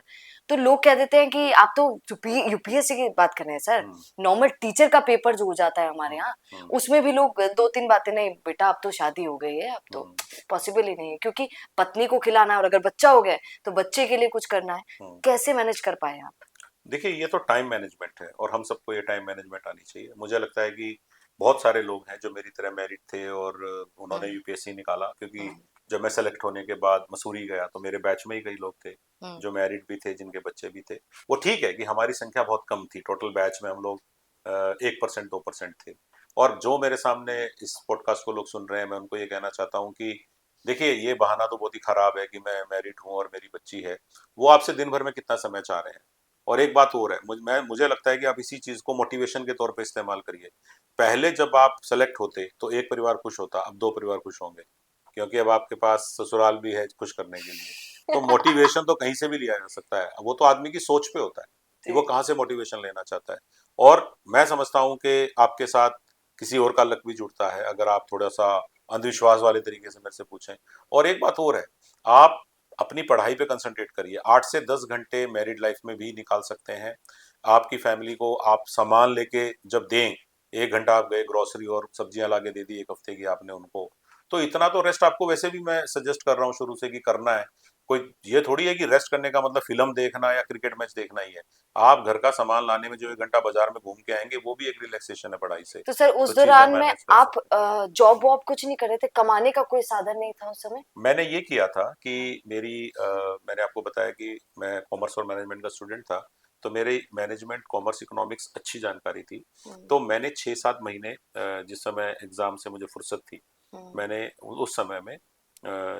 तो लोग कह देते हैं कि आप तो यूपीएससी की बात कर रहे हैं सर, हम्म। नॉर्मल टीचर का पेपर जो हो जाता है हमारे हम्म। यहाँ, हम्म। उसमें भी लोग दो तीन बातें, नहीं बेटा अब तो शादी हो गई है, अब तो हम्म। पॉसिबल ही नहीं है, क्योंकि पत्नी को खिलाना है और अगर बच्चा हो गया है तो बच्चे के लिए कुछ करना है। हम्म। कैसे मैनेज कर पाए आप? देखिए, ये तो टाइम मैनेजमेंट है, और हम सबको ये टाइम मैनेजमेंट आनी चाहिए। मुझे लगता है कि बहुत सारे लोग हैं जो मेरी तरह मैरिड थे और उन्होंने हम्म। यूपीएससी निकाला, क्योंकि हम्म। जब मैं सेलेक्ट होने के बाद मसूरी गया तो मेरे बैच में ही कई लोग थे हम्म। जो मैरिड भी थे, जिनके बच्चे भी थे। वो ठीक है कि हमारी संख्या बहुत कम थी, टोटल बैच में हम लोग 1% 2% थे। और जो मेरे सामने इस पॉडकास्ट को लोग सुन रहे हैं, मैं उनको ये कहना चाहता हूँ कि देखिए, ये बहाना तो बहुत ही खराब है कि मैं मैरिड हूँ और मेरी बच्ची है। वो आपसे दिन भर में कितना समय चाह रहे हैं। और एक बात और है, मुझे लगता है कि आप इसी चीज को मोटिवेशन के तौर पे इस्तेमाल करिए। पहले जब आप सेलेक्ट होते तो एक परिवार खुश होता, अब दो परिवार खुश होंगे, क्योंकि अब आपके पास ससुराल भी है खुश करने के लिए। तो मोटिवेशन तो कहीं से भी लिया जा सकता है, वो तो आदमी की सोच पे होता है कि वो जी। कहाँ से मोटिवेशन लेना चाहता है। और मैं समझता हूँ कि आपके साथ किसी और का लक भी जुड़ता है, अगर आप थोड़ा सा अंधविश्वास वाले तरीके से मेरे से पूछें। और एक बात और है, आप अपनी पढ़ाई पे कंसंट्रेट करिए। 8 से 10 घंटे मैरिड लाइफ में भी निकाल सकते हैं। आपकी फैमिली को आप सामान लेके जब दें, 1 घंटा आप गए ग्रोसरी और सब्जियां लाके दे दी एक हफ्ते की आपने उनको, तो इतना तो रेस्ट आपको वैसे भी मैं सजेस्ट कर रहा हूँ शुरू से कि करना है। कोई ये थोड़ी है कि रेस्ट करने का मतलब फिल्म देखना या क्रिकेट मैच देखना ही है। आप घर का सामान लाने में जो 1 घंटा बाजार में घूम के आएंगे, वो भी एक रिलैक्सेशन है पढ़ाई से। तो सर तो उस चीजें दौरान में मैनेज कर आप सकते जॉब वॉब कुछ नहीं कर रहे थे, कमाने का कोई साधन नहीं था उस समय? हैं। मैंने ये किया था कि मैंने आपको बताया कि मैं कॉमर्स और मैनेजमेंट का स्टूडेंट था, तो मेरे मैनेजमेंट कॉमर्स इकोनॉमिक्स अच्छी जानकारी थी। हम्म। तो मैंने 6-7 महीने जिस समय एग्जाम से मुझे फुर्सत थी, हम्म। मैंने उस समय में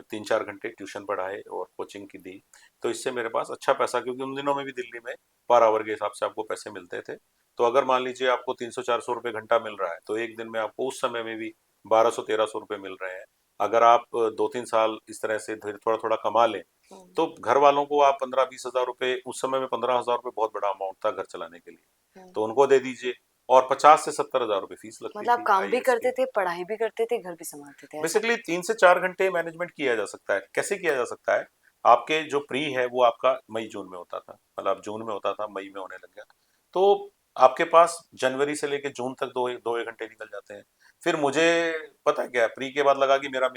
3-4 घंटे ट्यूशन पढ़ाए और कोचिंग की दी। तो इससे मेरे पास अच्छा पैसा, क्योंकि उन दिनों में भी दिल्ली में पर आवर के हिसाब से आपको पैसे मिलते थे। तो अगर मान लीजिए आपको 300-400 रुपये घंटा मिल रहा है, तो एक दिन में आपको उस समय में भी 1200-1300 रुपये मिल रहे हैं। अगर आप 2-3 साल इस तरह से थोड़ा थोड़ा कमा लें, हम्म। तो घर वालों को आप 15-20 हजार रुपये, उस समय में 15 हजार रुपये बहुत बड़ा अमाउंट था घर चलाने के लिए, हम्म। तो उनको दे दीजिए। और 50 से 70 हजार रुपये फीस लगती मतलब आप थी काम भी आईएएस की। करते थे, पढ़ाई भी करते थे, घर भी संभालते थे, ऐसा? बेसिकली 3 से 4 घंटे मैनेजमेंट किया जा सकता है। कैसे किया जा सकता है? आपके जो प्री है वो आपका मई जून में होता था, मतलब जून में होता था, मई में होने लग गया। तो आपके पास जनवरी से लेके जून तक दो दो एक घंटे निकल जाते हैं। फिर मुझे पता है क्या, प्री के बाद लगा कि मेरा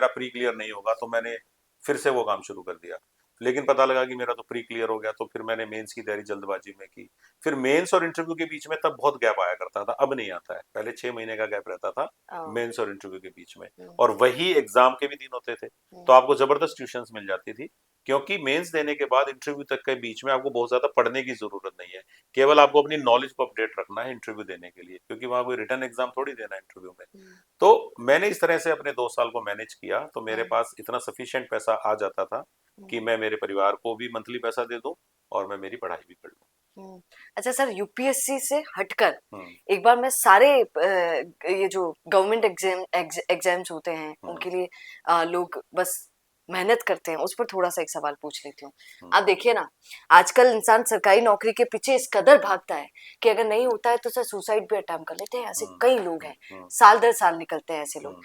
प्री क्लियर नहीं होगा, तो मैंने फिर से वो काम शुरू कर दिया। लेकिन पता लगा कि मेरा तो प्री क्लियर हो गया, तो फिर मैंने मेंस की तैयारी जल्दबाजी में की। फिर मेंस और इंटरव्यू के बीच में तब बहुत गैप आया करता था, अब नहीं आता है। पहले 6 महीने का गैप रहता था ओ। मेंस और इंटरव्यू के बीच में, हम्म। और वही एग्जाम के भी दिन होते थे। हम्म। तो आपको जबरदस्त ट्यूशंस मिल जाती थी, क्योंकि मेंस देने के बाद इंटरव्यू तक के बीच में आपको बहुत ज्यादा पढ़ने की जरूरत नहीं है। केवल आपको अपनी नॉलेज को अपडेट रखना है इंटरव्यू देने के लिए, क्योंकि वहां कोई रिटर्न एग्जाम थोड़ी देना है इंटरव्यू में। हम्म। तो मैंने इस तरह से अपने 2 साल को मैनेज किया, तो मेरे हम्म। पास इतना सफिशिएंट पैसा आ जाता था कि हम्म। मैं मेरे परिवार को भी मंथली पैसा दे दूं और मैं मेरी पढ़ाई भी कर लूं। हम्म। अच्छा सर, यूपीएससी से हटकर हम्म। एक बार मैं सारे ये जो गवर्नमेंट एग्जाम्स होते हैं हम्म। उनके लिए लोग बस मेहनत करते हैं, उस पर थोड़ा सा एक सवाल पूछ लेती हूँ। हम्म। आप देखिए ना, आजकल इंसान सरकारी नौकरी के पीछे इस कदर भागता है कि अगर नहीं होता है तो सर सुसाइड भी अटेम्प्ट कर लेते हैं, ऐसे हम्म। कई लोग हम्म। हैं। हम्म। साल दर साल निकलते हैं ऐसे लोग। हम्म।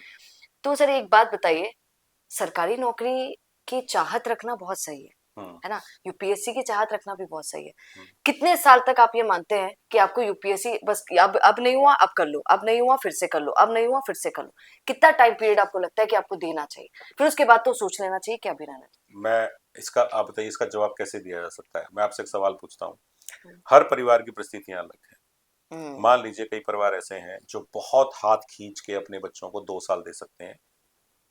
तो सर एक बात बताइए, सरकारी नौकरी की चाहत रखना बहुत सही हम्म। है ना? यूपीएससी की चाहत रखना भी बहुत सही है। हम्म। कितने साल तक आप ये मानते हैं कि आपको यूपीएससी बस अब नहीं हुआ अब कर लो, अब नहीं हुआ फिर से कर लो, अब नहीं हुआ फिर से कर लो? कितना टाइम पीरियड आपको लगता है कि आपको देना चाहिए, फिर उसके बाद तो सोच लेना चाहिए कि अभी रहना मैं इसका आप बताइए, इसका जवाब कैसे दिया जा सकता है? मैं आपसे एक सवाल पूछता हूँ। चाहिए? हर परिवार की परिस्थितियां अलग हैं। हम्म। मान लीजिए कई परिवार ऐसे हैं जो बहुत हाथ खींच के अपने बच्चों को 2 साल दे सकते हैं।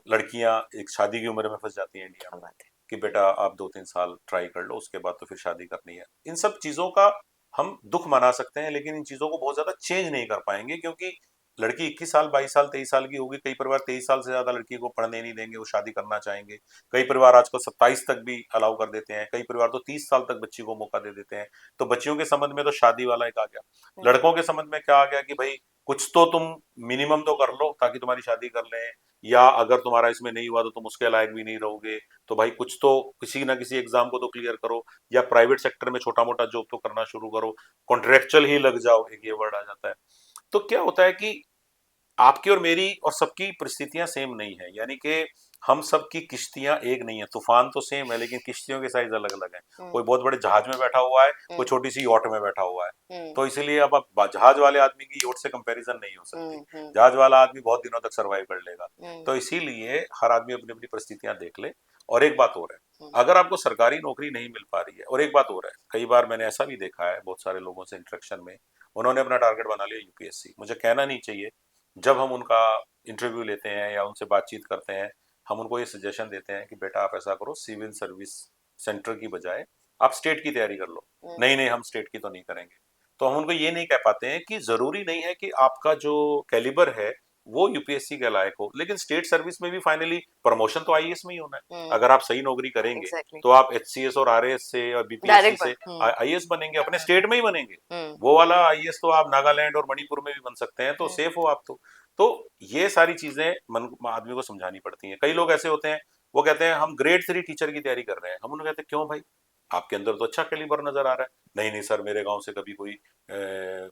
लड़कियां एक शादी की उम्र में फंस जाती हैं इंडिया क्या में, बात है। कि बेटा आप 2-3 साल ट्राई कर लो, उसके बाद तो फिर शादी करनी है। इन सब चीजों का हम दुख मना सकते हैं, लेकिन इन चीजों को बहुत ज्यादा चेंज नहीं कर पाएंगे, क्योंकि लड़की 21 साल 22 साल 23 साल की होगी, कई परिवार 23 साल से ज्यादा लड़की को पढ़ने नहीं देंगे, वो शादी करना चाहेंगे। कई परिवार आजकल 27 तक भी अलाउ कर देते हैं, कई परिवार तो 30 साल तक बच्ची को मौका दे देते हैं। तो बच्चियों के संबंध में तो शादी वाला एक आ गया, हम्म, लड़कों के संबंध में क्या आ गया कि भाई कुछ तो तुम मिनिमम तो कर लो ताकि तुम्हारी शादी कर लें, या अगर तुम्हारा इसमें नहीं हुआ तो तुम उसके लायक भी नहीं रहोगे, तो भाई कुछ तो किसी ना किसी एग्जाम को तो क्लियर करो, या प्राइवेट सेक्टर में छोटा मोटा जॉब तो करना शुरू करो, कॉन्ट्रेक्चुअल ही लग जाओ, एक ये वर्ड आ जाता है। तो क्या होता है कि आपकी और मेरी और सबकी परिस्थितियां सेम नहीं है, यानी कि हम सबकी किश्तियां एक नहीं है, तूफान तो सेम है लेकिन किश्तियों के साइज अलग अलग हैं। हम्म, कोई बहुत बड़े जहाज में बैठा हुआ है, कोई हम्म, छोटी सी यॉट में बैठा हुआ है। हम्म, तो इसीलिए अब आप जहाज वाले आदमी की यॉट से कंपैरिजन नहीं हो सकती। हम्म, हम्म, जहाज वाला आदमी बहुत दिनों तक सरवाइव कर लेगा। हम्म, तो इसीलिए हर आदमी अपनी अपनी परिस्थितियां देख ले। और एक बात और है, हम्म, अगर आपको सरकारी नौकरी नहीं मिल पा रही है, और एक बात और है, कई बार मैंने ऐसा भी देखा है बहुत सारे लोगों से इंटरेक्शन में, उन्होंने अपना टारगेट बना लिया यूपीएससी। मुझे कहना नहीं चाहिए, जब हम उनका इंटरव्यू लेते हैं या उनसे बातचीत करते हैं, हम उनको ये सजेशन देते हैं कि बेटा आप ऐसा करो, सिविल सर्विस सेंटर की बजाय आप स्टेट की तैयारी कर लो। हम्म, नहीं नहीं, हम स्टेट की तो नहीं करेंगे। तो हम उनको ये नहीं कह पाते हैं कि जरूरी नहीं है कि आपका जो कैलिबर है वो यूपीएससी के लायक हो, लेकिन स्टेट सर्विस में भी फाइनली प्रमोशन तो आईएएस में ही होना है। हम्म, अगर आप सही नौकरी करेंगे एग्जैक्टली, तो आप एचसीएस और आरएएस से और बीपीएससी डायरेक्ट से हम्म, आईएएस बनेंगे, अपने स्टेट में ही बनेंगे। हम्म, वो वाला आईएएस तो आप नागालैंड और मणिपुर में भी बन सकते हैं, तो हम्म, सेफ हो आप तो ये सारी चीजें मन आदमी को समझानी पड़ती हैं। कई लोग ऐसे होते हैं, वो कहते हैं हम ग्रेड 3 टीचर की तैयारी कर रहे हैं। हम उन्हें कहते हैं क्यों भाई, आपके अंदर तो अच्छा कैलिबर नजर आ रहा है। नहीं नहीं सर, मेरे गांव से कभी कोई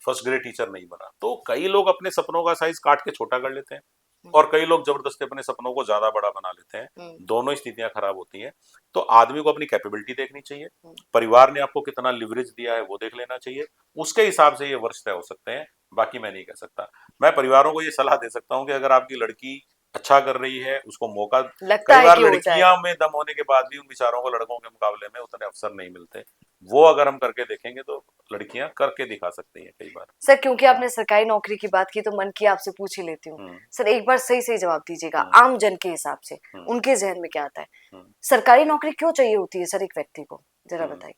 फर्स्ट ग्रेड टीचर नहीं बना। तो कई लोग अपने सपनों का साइज काट के छोटा कर लेते हैं, हम्म, और कई लोग जबरदस्ती अपने सपनों को ज्यादा बड़ा बना लेते हैं। हम्म, दोनों स्थितियां खराब होती हैं। तो आदमी को अपनी कैपेबिलिटी देखनी चाहिए, हम्म, परिवार ने आपको कितना लिवरेज दिया है वो देख लेना चाहिए, उसके हिसाब से ये वर्ष तय हो सकते हैं। बाकी मैं नहीं कह सकता। मैं परिवारों को ये सलाह दे सकता हूँ कि अगर आपकी लड़की अच्छा कर रही है, उसको मौका। लगता कई है बार कि हो लड़कियां जाएगा। में दम होने के बाद भी उन बेचारों को लड़कों के मुकाबले में उतने अवसर नहीं मिलते। वो अगर हम करके देखेंगे तो लड़कियां करके दिखा सकती हैं कई बार। सर क्योंकि आपने सरकारी नौकरी की बात की तो मन की आपसे पूछ ही लेती हूँ। हम्म सर एक बार सही सही जवाब दीजिएगा, हम्म आम जन के हिसाब से हम्म उनके जहन में क्या आता है, हम्म सरकारी नौकरी क्यों चाहिए होती है सर एक व्यक्ति को, जरा हम्म बताइए।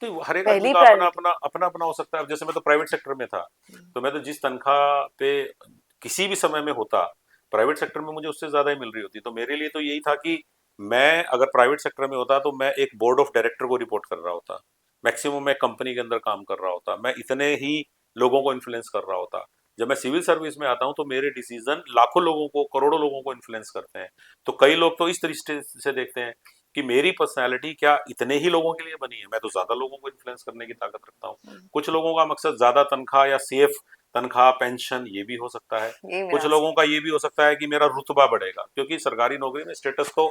तो हर एक आदमी पहली का अपना प्रायोरिटी। अपना अपना अपना हो सकता है। अब जैसे मैं तो प्राइवेट सेक्टर में था, तो मैं तो जिस तनख्वाह पे किसी भी समय में होता, प्राइवेट सेक्टर में मुझे उससे ज्यादा ही मिल रही होती। तो मेरे लिए तो यही था कि मैं अगर प्राइवेट सेक्टर में होता तो मैं एक बोर्ड ऑफ डायरेक्टर को रिपोर्ट कर रहा होता, मैक्सिमम मैं कंपनी के अंदर काम कर रहा होता, मैं इतने ही लोगों को इन्फ्लुएंस कर रहा होता। जब मैं सिविल सर्विस में आता हूँ तो मेरे डिसीजन लाखों लोगों को, करोड़ों लोगों को इन्फ्लुएंस करते हैं। तो कई लोग तो इस तरीके से देखते हैं कि मेरी पर्सनैलिटी क्या इतने ही लोगों के लिए बनी है, मैं तो ज्यादा लोगों को इन्फ्लुएंस करने की ताकत रखता हूँ। कुछ लोगों का मकसद ज्यादा तनख्वाह या सेफ तनख्वाह, पेंशन, ये भी हो सकता है। ये मेरा कुछ आंसर। लोगों का ये भी हो सकता है कि मेरा रुतबा बढ़ेगा, क्योंकि सरकारी नौकरी में स्टेटस तो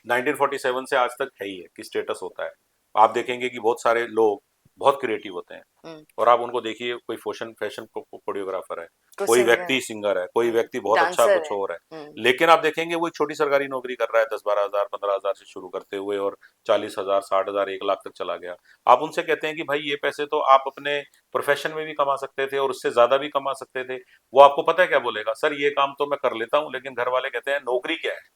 1947 से आज तक है ही है कि स्टेटस होता है। आप देखेंगे कि बहुत सारे लोग बहुत क्रिएटिव होते हैं, हम्म, और आप उनको देखिए, कोई फैशन फैशन कोरियोग्राफर है, कुछ कोई सिंगर, व्यक्ति सिंगर है, कोई व्यक्ति बहुत अच्छा डांसर कुछ है। और है। लेकिन आप देखेंगे वो एक छोटी सरकारी नौकरी कर रहा है, 10-12 हजार 15 हजार से शुरू करते हुए, और 40 हजार 60 हजार 1 लाख तक चला गया। आप उनसे कहते हैं कि भाई ये पैसे तो आप अपने प्रोफेशन में भी कमा सकते थे और उससे ज्यादा भी कमा सकते थे। वो आपको पता है क्या बोलेगा, सर ये काम तो मैं कर लेता हूँ, लेकिन घर वाले कहते हैं नौकरी क्या है।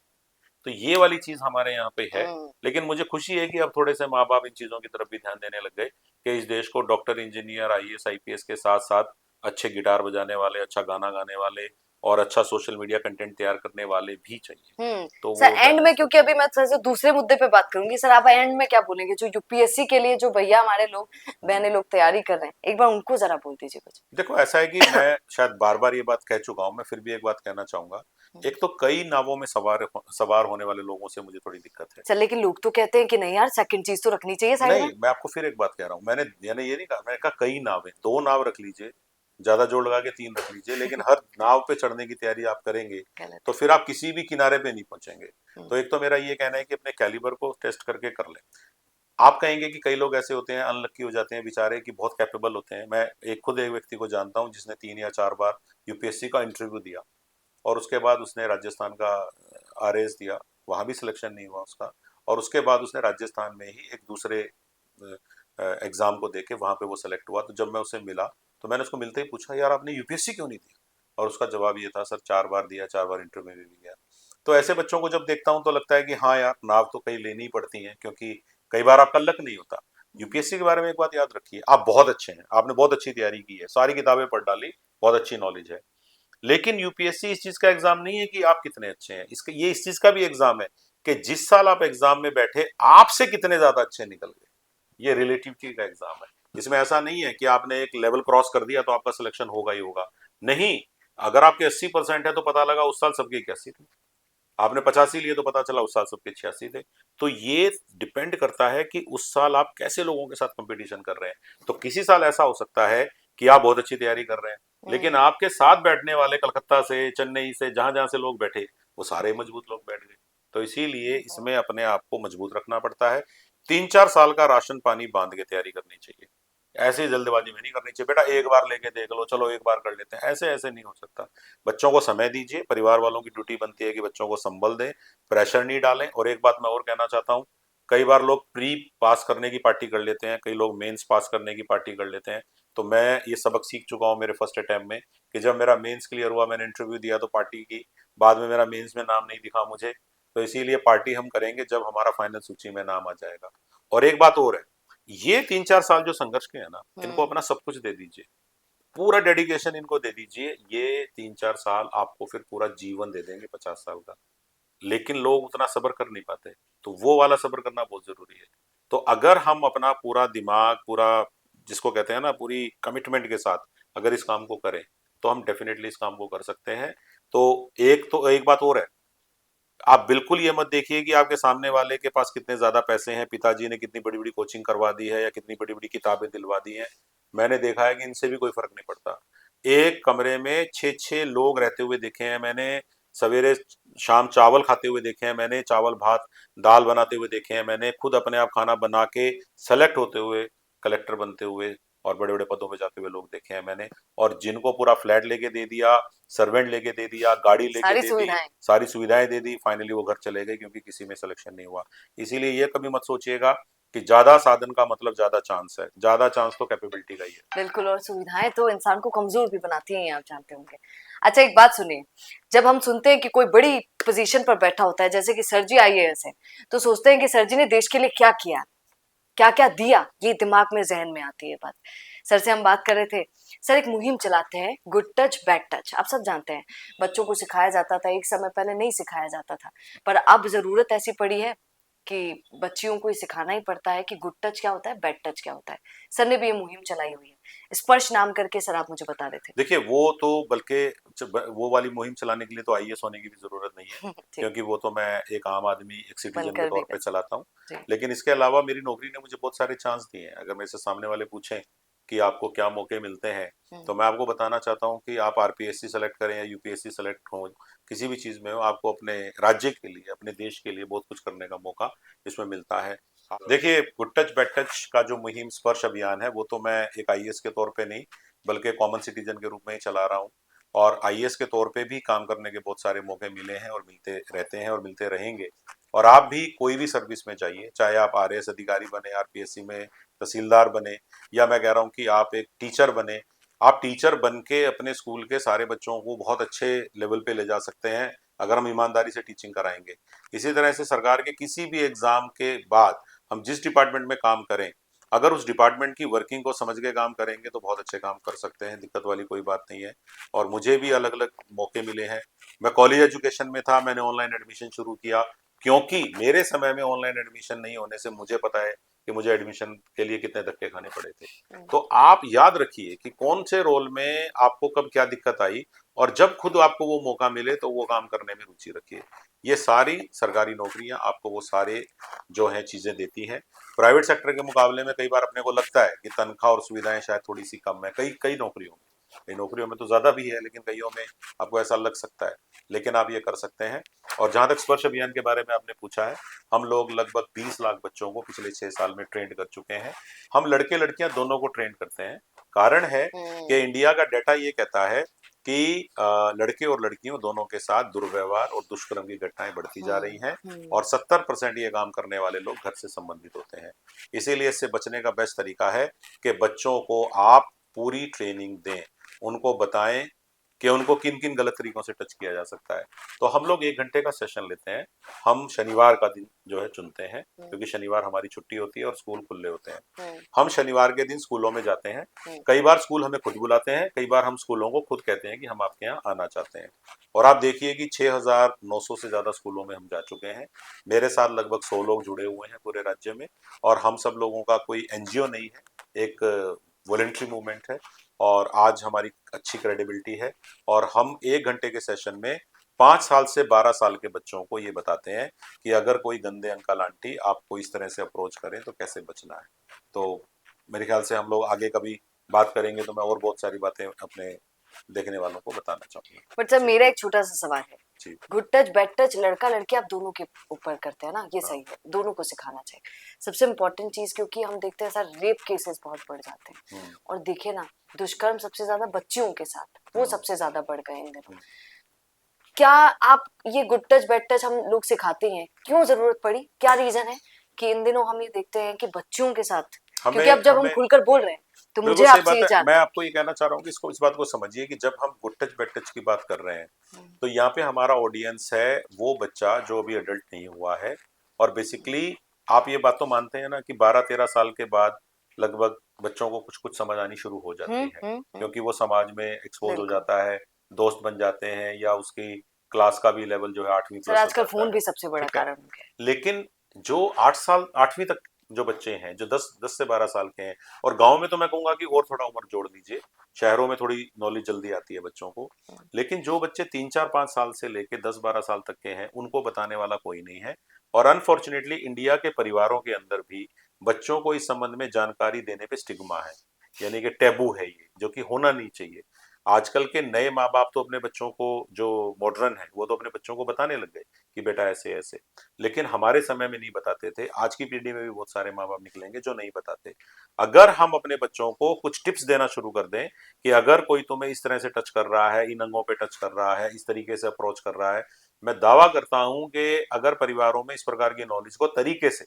तो ये वाली चीज हमारे यहाँ पे है। हम्म, लेकिन मुझे खुशी है कि अब थोड़े से माँ बाप इन चीजों की तरफ भी ध्यान देने लग गए, कि इस देश को डॉक्टर, इंजीनियर, आईएएस आईपीएस के साथ साथ अच्छे गिटार बजाने वाले, अच्छा गाना गाने वाले, और अच्छा सोशल मीडिया कंटेंट तैयार करने वाले भी चाहिए। तो सर वो एंड में, बैलेंस क्योंकि करना अभी मैं थोड़ा सा दूसरे मुद्दे पे बात करूंगी, सर आप एंड में क्या बोलेंगे जो यूपीएससी के लिए जो भैया हमारे लोग, है। बहने लोग तैयारी कर रहे हैं, एक बार उनको जरा बोल दीजिए कुछ। देखो ऐसा है कि मैं शायद बार बार ये बात कह चुका हूं, मैं फिर भी एक बात कहना चाहूंगा। एक तो कई नावों में सवार सवार होने वाले लोगों से मुझे थोड़ी दिक्कत है। सर लेकिन लोग तो कहते हैं कि नहीं यार, सेकंड चीज तो रखनी चाहिए साइड नहीं, में। मैं आपको फिर एक बात कह रहा हूँ, मैंने ये नहीं कहा, मैंने कहा कई नावें, 2 नाव रख लीजिए, ज्यादा जोड़ लगा के 3 रख लीजिए, लेकिन हर नाव पे चढ़ने की तैयारी आप करेंगे गलत तो है। फिर आप किसी भी किनारे पे नहीं पहुंचेंगे। हम्म, तो एक तो मेरा ये कहना है कि अपने कैलिबर को टेस्ट करके कर लें। आप कहेंगे कि कई लोग ऐसे होते हैं, अनलक्की हो जाते हैं बेचारे, कि बहुत कैपेबल होते हैं। मैं खुद एक व्यक्ति को जानता हूँ जिसने 3 या 4 बार यूपीएससी का इंटरव्यू दिया, और उसके बाद उसने राजस्थान का आरएएस दिया, वहां भी सिलेक्शन नहीं हुआ उसका। और उसके बाद उसने राजस्थान में ही एक दूसरे एग्जाम को देके वहां पे वो सेलेक्ट हुआ। तो जब मैं उससे मिला, तो मैंने उसको मिलते ही पूछा, यार आपने यूपीएससी क्यों नहीं दिया? और उसका जवाब ये था, सर 4 बार दिया, 4 बार इंटरव्यू में भी गया। तो ऐसे बच्चों को जब देखता हूं तो लगता है कि हाँ यार, नाव तो कहीं लेनी ही पड़ती है, क्योंकि कई बार आपका लक नहीं होता। यूपीएससी के बारे में एक बात याद रखिए, आप बहुत अच्छे हैं, आपने बहुत अच्छी तैयारी की है, सारी किताबें पढ़ डाली, बहुत अच्छी नॉलेज है, लेकिन यूपीएससी इस चीज का एग्जाम नहीं है कि आप कितने अच्छे हैं, इसका ये इस चीज का भी एग्जाम है कि जिस साल आप एग्जाम में बैठे आपसे कितने ज्यादा अच्छे निकल गए। ये रिलेटिविटी का एग्जाम है। इसमें ऐसा नहीं है कि आपने एक लेवल क्रॉस कर दिया तो आपका सिलेक्शन होगा ही होगा। नहीं, अगर आपके 80% है तो पता लगा उस साल सबके 81 थे, आपने 85 लिए तो पता चला उस साल सबके 86 थे। तो ये डिपेंड करता है कि उस साल आप कैसे लोगों के साथ कंपटीशन कर रहे हैं। तो किसी साल ऐसा हो सकता है कि आप बहुत अच्छी तैयारी कर रहे हैं, लेकिन आपके साथ बैठने वाले कलकत्ता से, चेन्नई से, जहां जहां से लोग बैठे, वो सारे मजबूत लोग बैठ गए। तो इसीलिए इसमें अपने आप को मजबूत रखना पड़ता है। 3-4 साल का राशन पानी बांध के तैयारी करनी चाहिए। ऐसे ही जल्दबाजी में नहीं करनी चाहिए, बेटा एक बार लेके देख लो, चलो एक बार कर लेते हैं, ऐसे ऐसे नहीं हो सकता। बच्चों को समय दीजिए, परिवार वालों की ड्यूटी बनती है कि बच्चों को संबल दें, प्रेशर नहीं डालें। और एक बात मैं और कहना चाहता हूँ, कई बार लोग प्री पास करने की पार्टी कर लेते हैं, कई लोग मेंस पास करने की पार्टी कर लेते हैं। तो मैं ये सबक सीख चुका हूँ मेरे फर्स्ट अटेम्प्ट में, कि जब मेरा मेंस क्लियर हुआ, मैंने इंटरव्यू दिया तो पार्टी की, बाद में मेरा मेंस में नाम नहीं दिखा मुझे। तो इसीलिए पार्टी हम करेंगे जब हमारा फाइनल सूची में नाम आ जाएगा। और एक बात और है, ये 3-4 साल जो संघर्ष के है ना, इनको अपना सब कुछ दे दीजिए, पूरा डेडिकेशन इनको दे दीजिए। ये 3-4 साल आपको फिर पूरा जीवन दे देंगे 50 साल का। लेकिन लोग उतना सब्र कर नहीं पाते, तो वो वाला सब्र करना बहुत जरूरी है। तो अगर हम अपना पूरा दिमाग, पूरा जिसको कहते हैं ना, पूरी कमिटमेंट के साथ अगर इस काम को करें, तो हम डेफिनेटली इस काम को कर सकते हैं। तो एक बात और है, आप बिल्कुल ये मत देखिए कि आपके सामने वाले के पास कितने ज्यादा पैसे हैं, पिताजी ने कितनी बड़ी बड़ी कोचिंग करवा दी है या कितनी बड़ी बड़ी किताबें दिलवा दी हैं। मैंने देखा है कि इनसे भी कोई फर्क नहीं पड़ता। एक कमरे में 6-6 लोग रहते हुए देखे हैं मैंने, सवेरे शाम चावल खाते हुए देखे हैं मैंने, चावल भात दाल बनाते हुए देखे हैं मैंने, खुद अपने आप खाना बना के सेलेक्ट होते हुए, कलेक्टर बनते हुए और बड़े बड़े पदों पे जाते हुए लोग देखे हैं मैंने। और जिनको पूरा फ्लैट लेके दे दिया, सर्वेंट लेके दे दिया, गाड़ी लेके सारी दे दी, सुविधाएं। सारी सुविधाएं दे दी, फाइनली वो घर चले गए क्योंकि किसी में सिलेक्शन नहीं हुआ। इसीलिए ये कभी मत सोचिएगा कि ज्यादा साधन का मतलब ज्यादा चांस है, ज्यादा चांस तो कैपेबिलिटी का ही है। बिल्कुल, और सुविधाएं तो इंसान को कमजोर भी बनाती हैं, ये आप जानते होंगे। अच्छा, एक बात सुनिए, जब हम सुनते हैं कि कोई बड़ी पोजीशन पर बैठा होता है, जैसे कि सर जी आईएएस है, तो सोचते हैं कि सर जी ने देश के लिए क्या किया, क्या क्या दिया, ये दिमाग में जहन में आती है बात। सर से हम बात कर रहे थे, सर एक मुहिम चलाते हैं, गुड टच बैड टच, आप सब जानते हैं। बच्चों को सिखाया जाता था, एक समय पहले नहीं सिखाया जाता था, पर अब जरूरत ऐसी पड़ी है कि बच्चियों को ये सिखाना ही पड़ता है कि गुड टच क्या होता है, बैड टच क्या होता है। सर ने भी ये मुहिम चलाई हुई है, स्पर्श नाम करके, सर आप मुझे बता रहे देखिए, वो तो बल्कि वो वाली मुहिम चलाने के लिए तो आईएएस होने की भी जरूरत नहीं है, थे। जी, क्योंकि वो तो मैं एक आम आदमी, एक सिटीजन के बनकर भी तौर कर पे चलाता हूँ। जी। लेकिन इसके अलावा मेरी नौकरी ने मुझे बहुत सारे चांस दिए हैं। अगर मेरे से सामने वाले पूछें कि आपको क्या मौके मिलते हैं, तो मैं आपको बताना चाहता हूँ कि आप आरपीएससी सेलेक्ट करें या यूपीएससी सेलेक्ट हो, किसी भी चीज में हो, आपको अपने राज्य के लिए, अपने देश के लिए बहुत कुछ करने का मौका इसमें मिलता है। देखिए, गुड टच बैड टच का जो मुहिम स्पर्श अभियान है, वो तो मैं एक आईएएस के तौर पे नहीं, बल्कि कॉमन सिटीजन के रूप में ही चला रहा हूँ। और आईएएस के तौर पे भी काम करने के बहुत सारे मौके मिले हैं और मिलते रहते हैं और मिलते रहेंगे। और आप भी कोई भी सर्विस में जाइए, चाहे आप आरएएस अधिकारी बने, आरपीएससी में तहसीलदार बने, या मैं कह रहा हूँ कि आप एक टीचर बने, आप टीचर बन के अपने स्कूल के सारे बच्चों को बहुत अच्छे लेवल पे ले जा सकते हैं, अगर हम ईमानदारी से टीचिंग कराएंगे। इसी तरह से सरकार के किसी भी एग्जाम के बाद हम जिस डिपार्टमेंट में काम करें, अगर उस डिपार्टमेंट की वर्किंग को समझ के काम करेंगे तो बहुत अच्छे काम कर सकते हैं, दिक्कत वाली कोई बात नहीं है। और मुझे भी अलग अलग मौके मिले हैं। मैं कॉलेज एजुकेशन में था, मैंने ऑनलाइन एडमिशन शुरू किया, क्योंकि मेरे समय में ऑनलाइन एडमिशन नहीं होने से मुझे पता है कि मुझे एडमिशन के लिए कितने धक्के खाने पड़े थे। तो आप याद रखिए कि कौन से रोल में आपको कब क्या दिक्कत आई, और जब खुद आपको वो मौका मिले तो वो काम करने में रुचि रखिए। ये सारी सरकारी नौकरियां आपको वो सारे जो है चीजें देती हैं। प्राइवेट सेक्टर के मुकाबले में कई बार अपने को लगता है कि तनख्वाह और सुविधाएं शायद थोड़ी सी कम है, कई कई नौकरियों में, कई नौकरियों में तो ज्यादा भी है, लेकिन कईयों में आपको ऐसा लग सकता है। लेकिन आप ये कर सकते हैं। और जहां तक स्पर्श अभियान के बारे में आपने पूछा है, हम लोग लगभग 20 लाख बच्चों को पिछले 6 साल में ट्रेंड कर चुके हैं। हम लड़के लड़कियां दोनों को ट्रेंड करते हैं। कारण है कि इंडिया का डाटा ये कहता है कि लड़के और लड़कियों दोनों के साथ दुर्व्यवहार और दुष्कर्म की घटनाएं बढ़ती जा रही हैं, और 70% ये काम करने वाले लोग घर से संबंधित होते हैं। इसीलिए इससे बचने का बेस्ट तरीका है कि बच्चों को आप पूरी ट्रेनिंग दें, उनको बताएं कि उनको किन किन गलत तरीकों से टच किया जा सकता है। तो हम लोग 1 घंटे का सेशन लेते हैं। हम शनिवार का दिन जो है चुनते हैं, क्योंकि शनिवार हमारी छुट्टी होती है और स्कूल खुले होते हैं। हम शनिवार के दिन स्कूलों में जाते हैं। कई बार स्कूल हमें खुद बुलाते हैं, कई बार हम स्कूलों को खुद कहते हैं कि हम आपके यहाँ आना चाहते हैं। और आप देखिए कि 6,900 से ज्यादा स्कूलों में हम जा चुके हैं। मेरे साथ लगभग 100 लोग जुड़े हुए हैं पूरे राज्य में। और हम सब लोगों का कोई एनजीओ नहीं है, एक वॉलेंट्री मूवमेंट है। और आज हमारी अच्छी क्रेडिबिलिटी है। और हम 1 घंटे के सेशन में 5 साल से 12 साल के बच्चों को ये बताते हैं कि अगर कोई गंदे अंकल आंटी आपको इस तरह से अप्रोच करें तो कैसे बचना है। तो मेरे ख्याल से हम लोग आगे कभी बात करेंगे तो मैं और बहुत सारी बातें अपने देखने वालों को बताना चाहूंगा। बट सर मेरा एक छोटा सा सवाल है, जी गुड टच बैड टच लड़का लड़की आप दोनों के ऊपर करते हैं ना, ये हाँ। सही है, दोनों को सिखाना चाहिए। सबसे इम्पोर्टेंट चीज, क्योंकि हम देखते हैं सर रेप केसेस बहुत बढ़ जाते हैं, और देखिए ना दुष्कर्म सबसे ज्यादा बच्चियों के साथ, वो सबसे ज्यादा बढ़ गए इन दिनों। क्या आप ये गुड टच बैड टच हम लोग सिखाते हैं, क्यों जरूरत पड़ी, क्या रीजन है कि इन दिनों हम ये देखते हैं कि बच्चियों के साथ, क्योंकि अब जब हम खुलकर बोल रहे हैं तो मुझे बिल्कुल सही आपसे बात ये है। मैं जानना आपको ये कहना चाह रहा हूँ कि इस बात को समझिए कि जब हम गुड टच बैड टच की बात कर रहे हैं तो यहाँ पे हमारा ऑडियंस है वो बच्चा जो अभी अडल्ट नहीं हुआ है। और बेसिकली आप ये बात तो मानते हैं ना कि 12-13 साल के बाद लगभग बच्चों को कुछ कुछ समझ आनी शुरू हो जाती है, क्योंकि वो समाज में एक्सपोज हो बिल्कुल। जाता है, दोस्त बन जाते हैं, या उसकी क्लास का भी लेवल जो है 8वीं सर प्लस हो आजकल जाता फोन है। भी सबसे बड़ा ठीक है, कारण हो गया लेकिन जो 8 साल 8वीं तक जो बच्चे हैं, जो 10 से 12 साल के हैं, और गांव में तो मैं कहूंगा कि और थोड़ा उम्र जोड़ लीजिए, शहरों में थोड़ी नॉलेज जल्दी आती है बच्चों को। लेकिन जो बच्चे 3-4-5 साल से लेके 10-12 साल तक के हैं उनको बताने वाला कोई नहीं है। और अनफॉर्चुनेटली इंडिया के परिवारों के अंदर भी बच्चों को इस संबंध में जानकारी देने पे स्टिग्मा है, यानी कि टैबू है ये, जो कि होना नहीं चाहिए। आजकल के नए माँ बाप तो अपने बच्चों को, जो मॉडर्न है, वो तो अपने बच्चों को बताने लग गए कि बेटा ऐसे ऐसे। लेकिन हमारे समय में नहीं बताते थे। आज की पीढ़ी में भी बहुत सारे माँ बाप निकलेंगे जो नहीं बताते। अगर हम अपने बच्चों को कुछ टिप्स देना शुरू कर दें कि अगर कोई तुम्हें इस तरह से टच कर रहा है, इन अंगों पे टच कर रहा है, इस तरीके से अप्रोच कर रहा है, मैं दावा करता हूं कि अगर परिवारों में इस प्रकार की नॉलेज को तरीके से,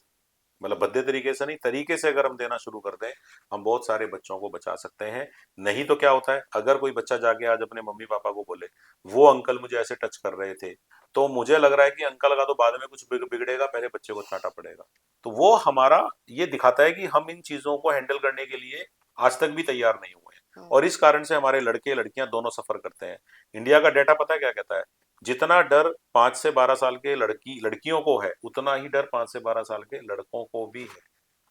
मतलब भद्दे तरीके से नहीं, तरीके से अगर हम देना शुरू कर दें, हम बहुत सारे बच्चों को बचा सकते हैं। नहीं तो क्या होता है, अगर कोई बच्चा जाके आज अपने मम्मी पापा को बोले वो अंकल मुझे ऐसे टच कर रहे थे, तो मुझे लग रहा है कि अंकल का तो बाद में कुछ बिगड़ेगा, पहले बच्चे को चाटा पड़ेगा। तो वो हमारा ये दिखाता है कि हम इन चीजों को हैंडल करने के लिए आज तक भी तैयार नहीं हुए हैं। और इस कारण से हमारे लड़के लड़कियां दोनों सफर करते हैं। इंडिया का डेटा पता है क्या कहता है? जितना डर 5 से 12 साल के लड़कियों को है, उतना ही डर 5 से 12 साल के लड़कों को भी है।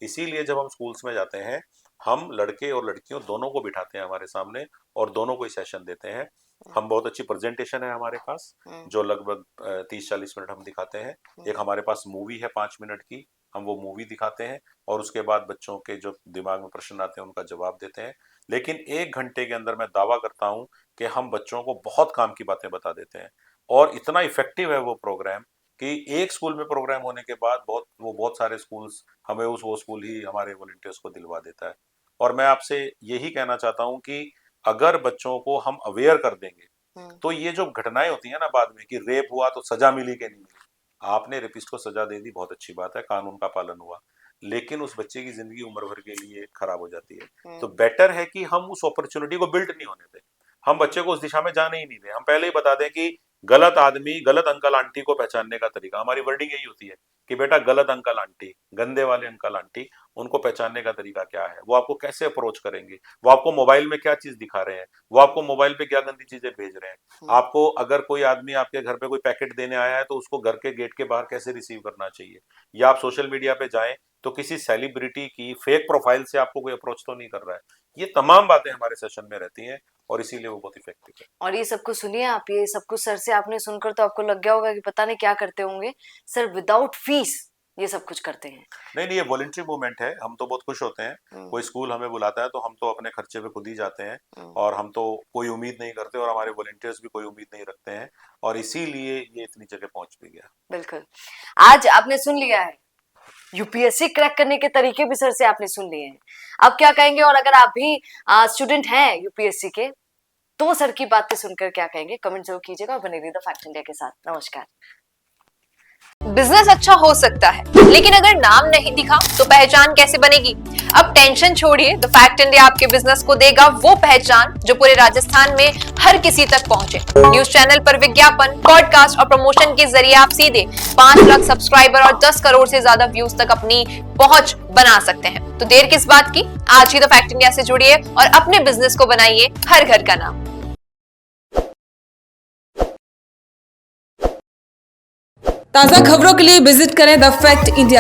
इसीलिए जब हम स्कूल्स में जाते हैं, हम लड़के और लड़कियों दोनों को बिठाते हैं हमारे सामने और दोनों को ही सेशन देते हैं। हम बहुत अच्छी प्रेजेंटेशन है हमारे पास, जो लगभग 30-40 मिनट हम दिखाते हैं। एक हमारे पास मूवी है 5 मिनट की, हम वो मूवी दिखाते हैं और उसके बाद बच्चों के जो दिमाग में प्रश्न आते हैं उनका जवाब देते हैं। लेकिन 1 घंटे के अंदर मैं दावा करता हूं कि हम बच्चों को बहुत काम की बातें बता देते हैं। और इतना इफेक्टिव है वो प्रोग्राम कि एक स्कूल में प्रोग्राम होने के बाद बहुत सारे स्कूल्स हमें वो स्कूल ही हमारे वॉलंटियर्स को दिलवा देता है। और मैं आपसे यही कहना चाहता हूं कि अगर बच्चों को हम अवेयर कर देंगे तो ये जो घटनाएं होती है ना बाद में कि रेप हुआ तो सजा मिली कि नहीं मिली, आपने रेपिस्ट को सजा दे दी, बहुत अच्छी बात है, कानून का पालन हुआ, लेकिन उस बच्चे की जिंदगी उम्र भर के लिए खराब हो जाती है। तो बेटर है कि हम उस अपॉर्चुनिटी को बिल्ड नहीं होने दें, हम बच्चे को उस दिशा में जाने ही नहीं दें। हम पहले ही बता दें कि गलत आदमी, गलत अंकल आंटी को पहचानने का तरीका, हमारी वर्डिंग यही होती है कि बेटा गलत अंकल आंटी, गंदे वाले अंकल आंटी, उनको पहचानने का तरीका क्या है, वो आपको कैसे अप्रोच करेंगे, वो आपको मोबाइल में क्या चीज दिखा रहे हैं, वो आपको मोबाइल पे क्या गंदी चीजें भेज रहे हैं। आपको अगर कोई आदमी आपके घर पे कोई पैकेट देने आया है तो उसको घर के गेट के बाहर कैसे रिसीव करना चाहिए। या आप सोशल मीडिया पे जाएं तो किसी सेलिब्रिटी की फेक प्रोफाइल से आपको कोई अप्रोच तो नहीं कर रहा है। ये तमाम बातें हमारे सेशन में रहती हैं और इसीलिए वो बहुत इफेक्टिव है। और ये सब कुछ सुनिए आप, ये सब कुछ सर से आपने सुनकर तो आपको लग गया होगा कि पता नहीं क्या करते होंगे सर, विदाउट फीस ये सब कुछ करते हैं। नहीं नहीं, ये वॉलंटरी मूवमेंट है, हम तो बहुत खुश होते हैं। कोई स्कूल हमें बुलाता है तो हम तो अपने खर्चे पे खुद ही जाते हैं और हम तो कोई उम्मीद नहीं करते और हमारे वॉलंटियर्स भी कोई उम्मीद नहीं रखते हैं और इसीलिए ये इतनी जगह पहुंच भी गया। बिल्कुल। आज आपने सुन लिया है, यूपीएससी क्रैक करने के तरीके भी सर से आपने सुन लिए हैं। अब क्या कहेंगे, और अगर आप भी स्टूडेंट हैं यूपीएससी के तो सर की बातें सुनकर क्या कहेंगे, कमेंट जरूर कीजिएगा और बने रहिए द फैक्ट इंडिया के साथ। नमस्कार। बिजनेस अच्छा हो सकता है, लेकिन अगर नाम नहीं दिखा तो पहचान कैसे बनेगी? अब टेंशन छोड़िए, द फैक्ट इंडिया आपके बिजनेस को देगा वो पहचान जो पूरे राजस्थान में हर किसी तक पहुंचे। न्यूज चैनल पर विज्ञापन, पॉडकास्ट और प्रमोशन के जरिए आप सीधे 5 लाख सब्सक्राइबर और 10 करोड़ से ज्यादा व्यूज तक अपनी पहुंच बना सकते हैं। तो देर किस बात की, आज ही द फैक्ट इंडिया से जुड़िए और अपने बिजनेस को बनाइए हर घर का नाम। ताज़ा खबरों के लिए विजिट करें द फैक्ट इंडिया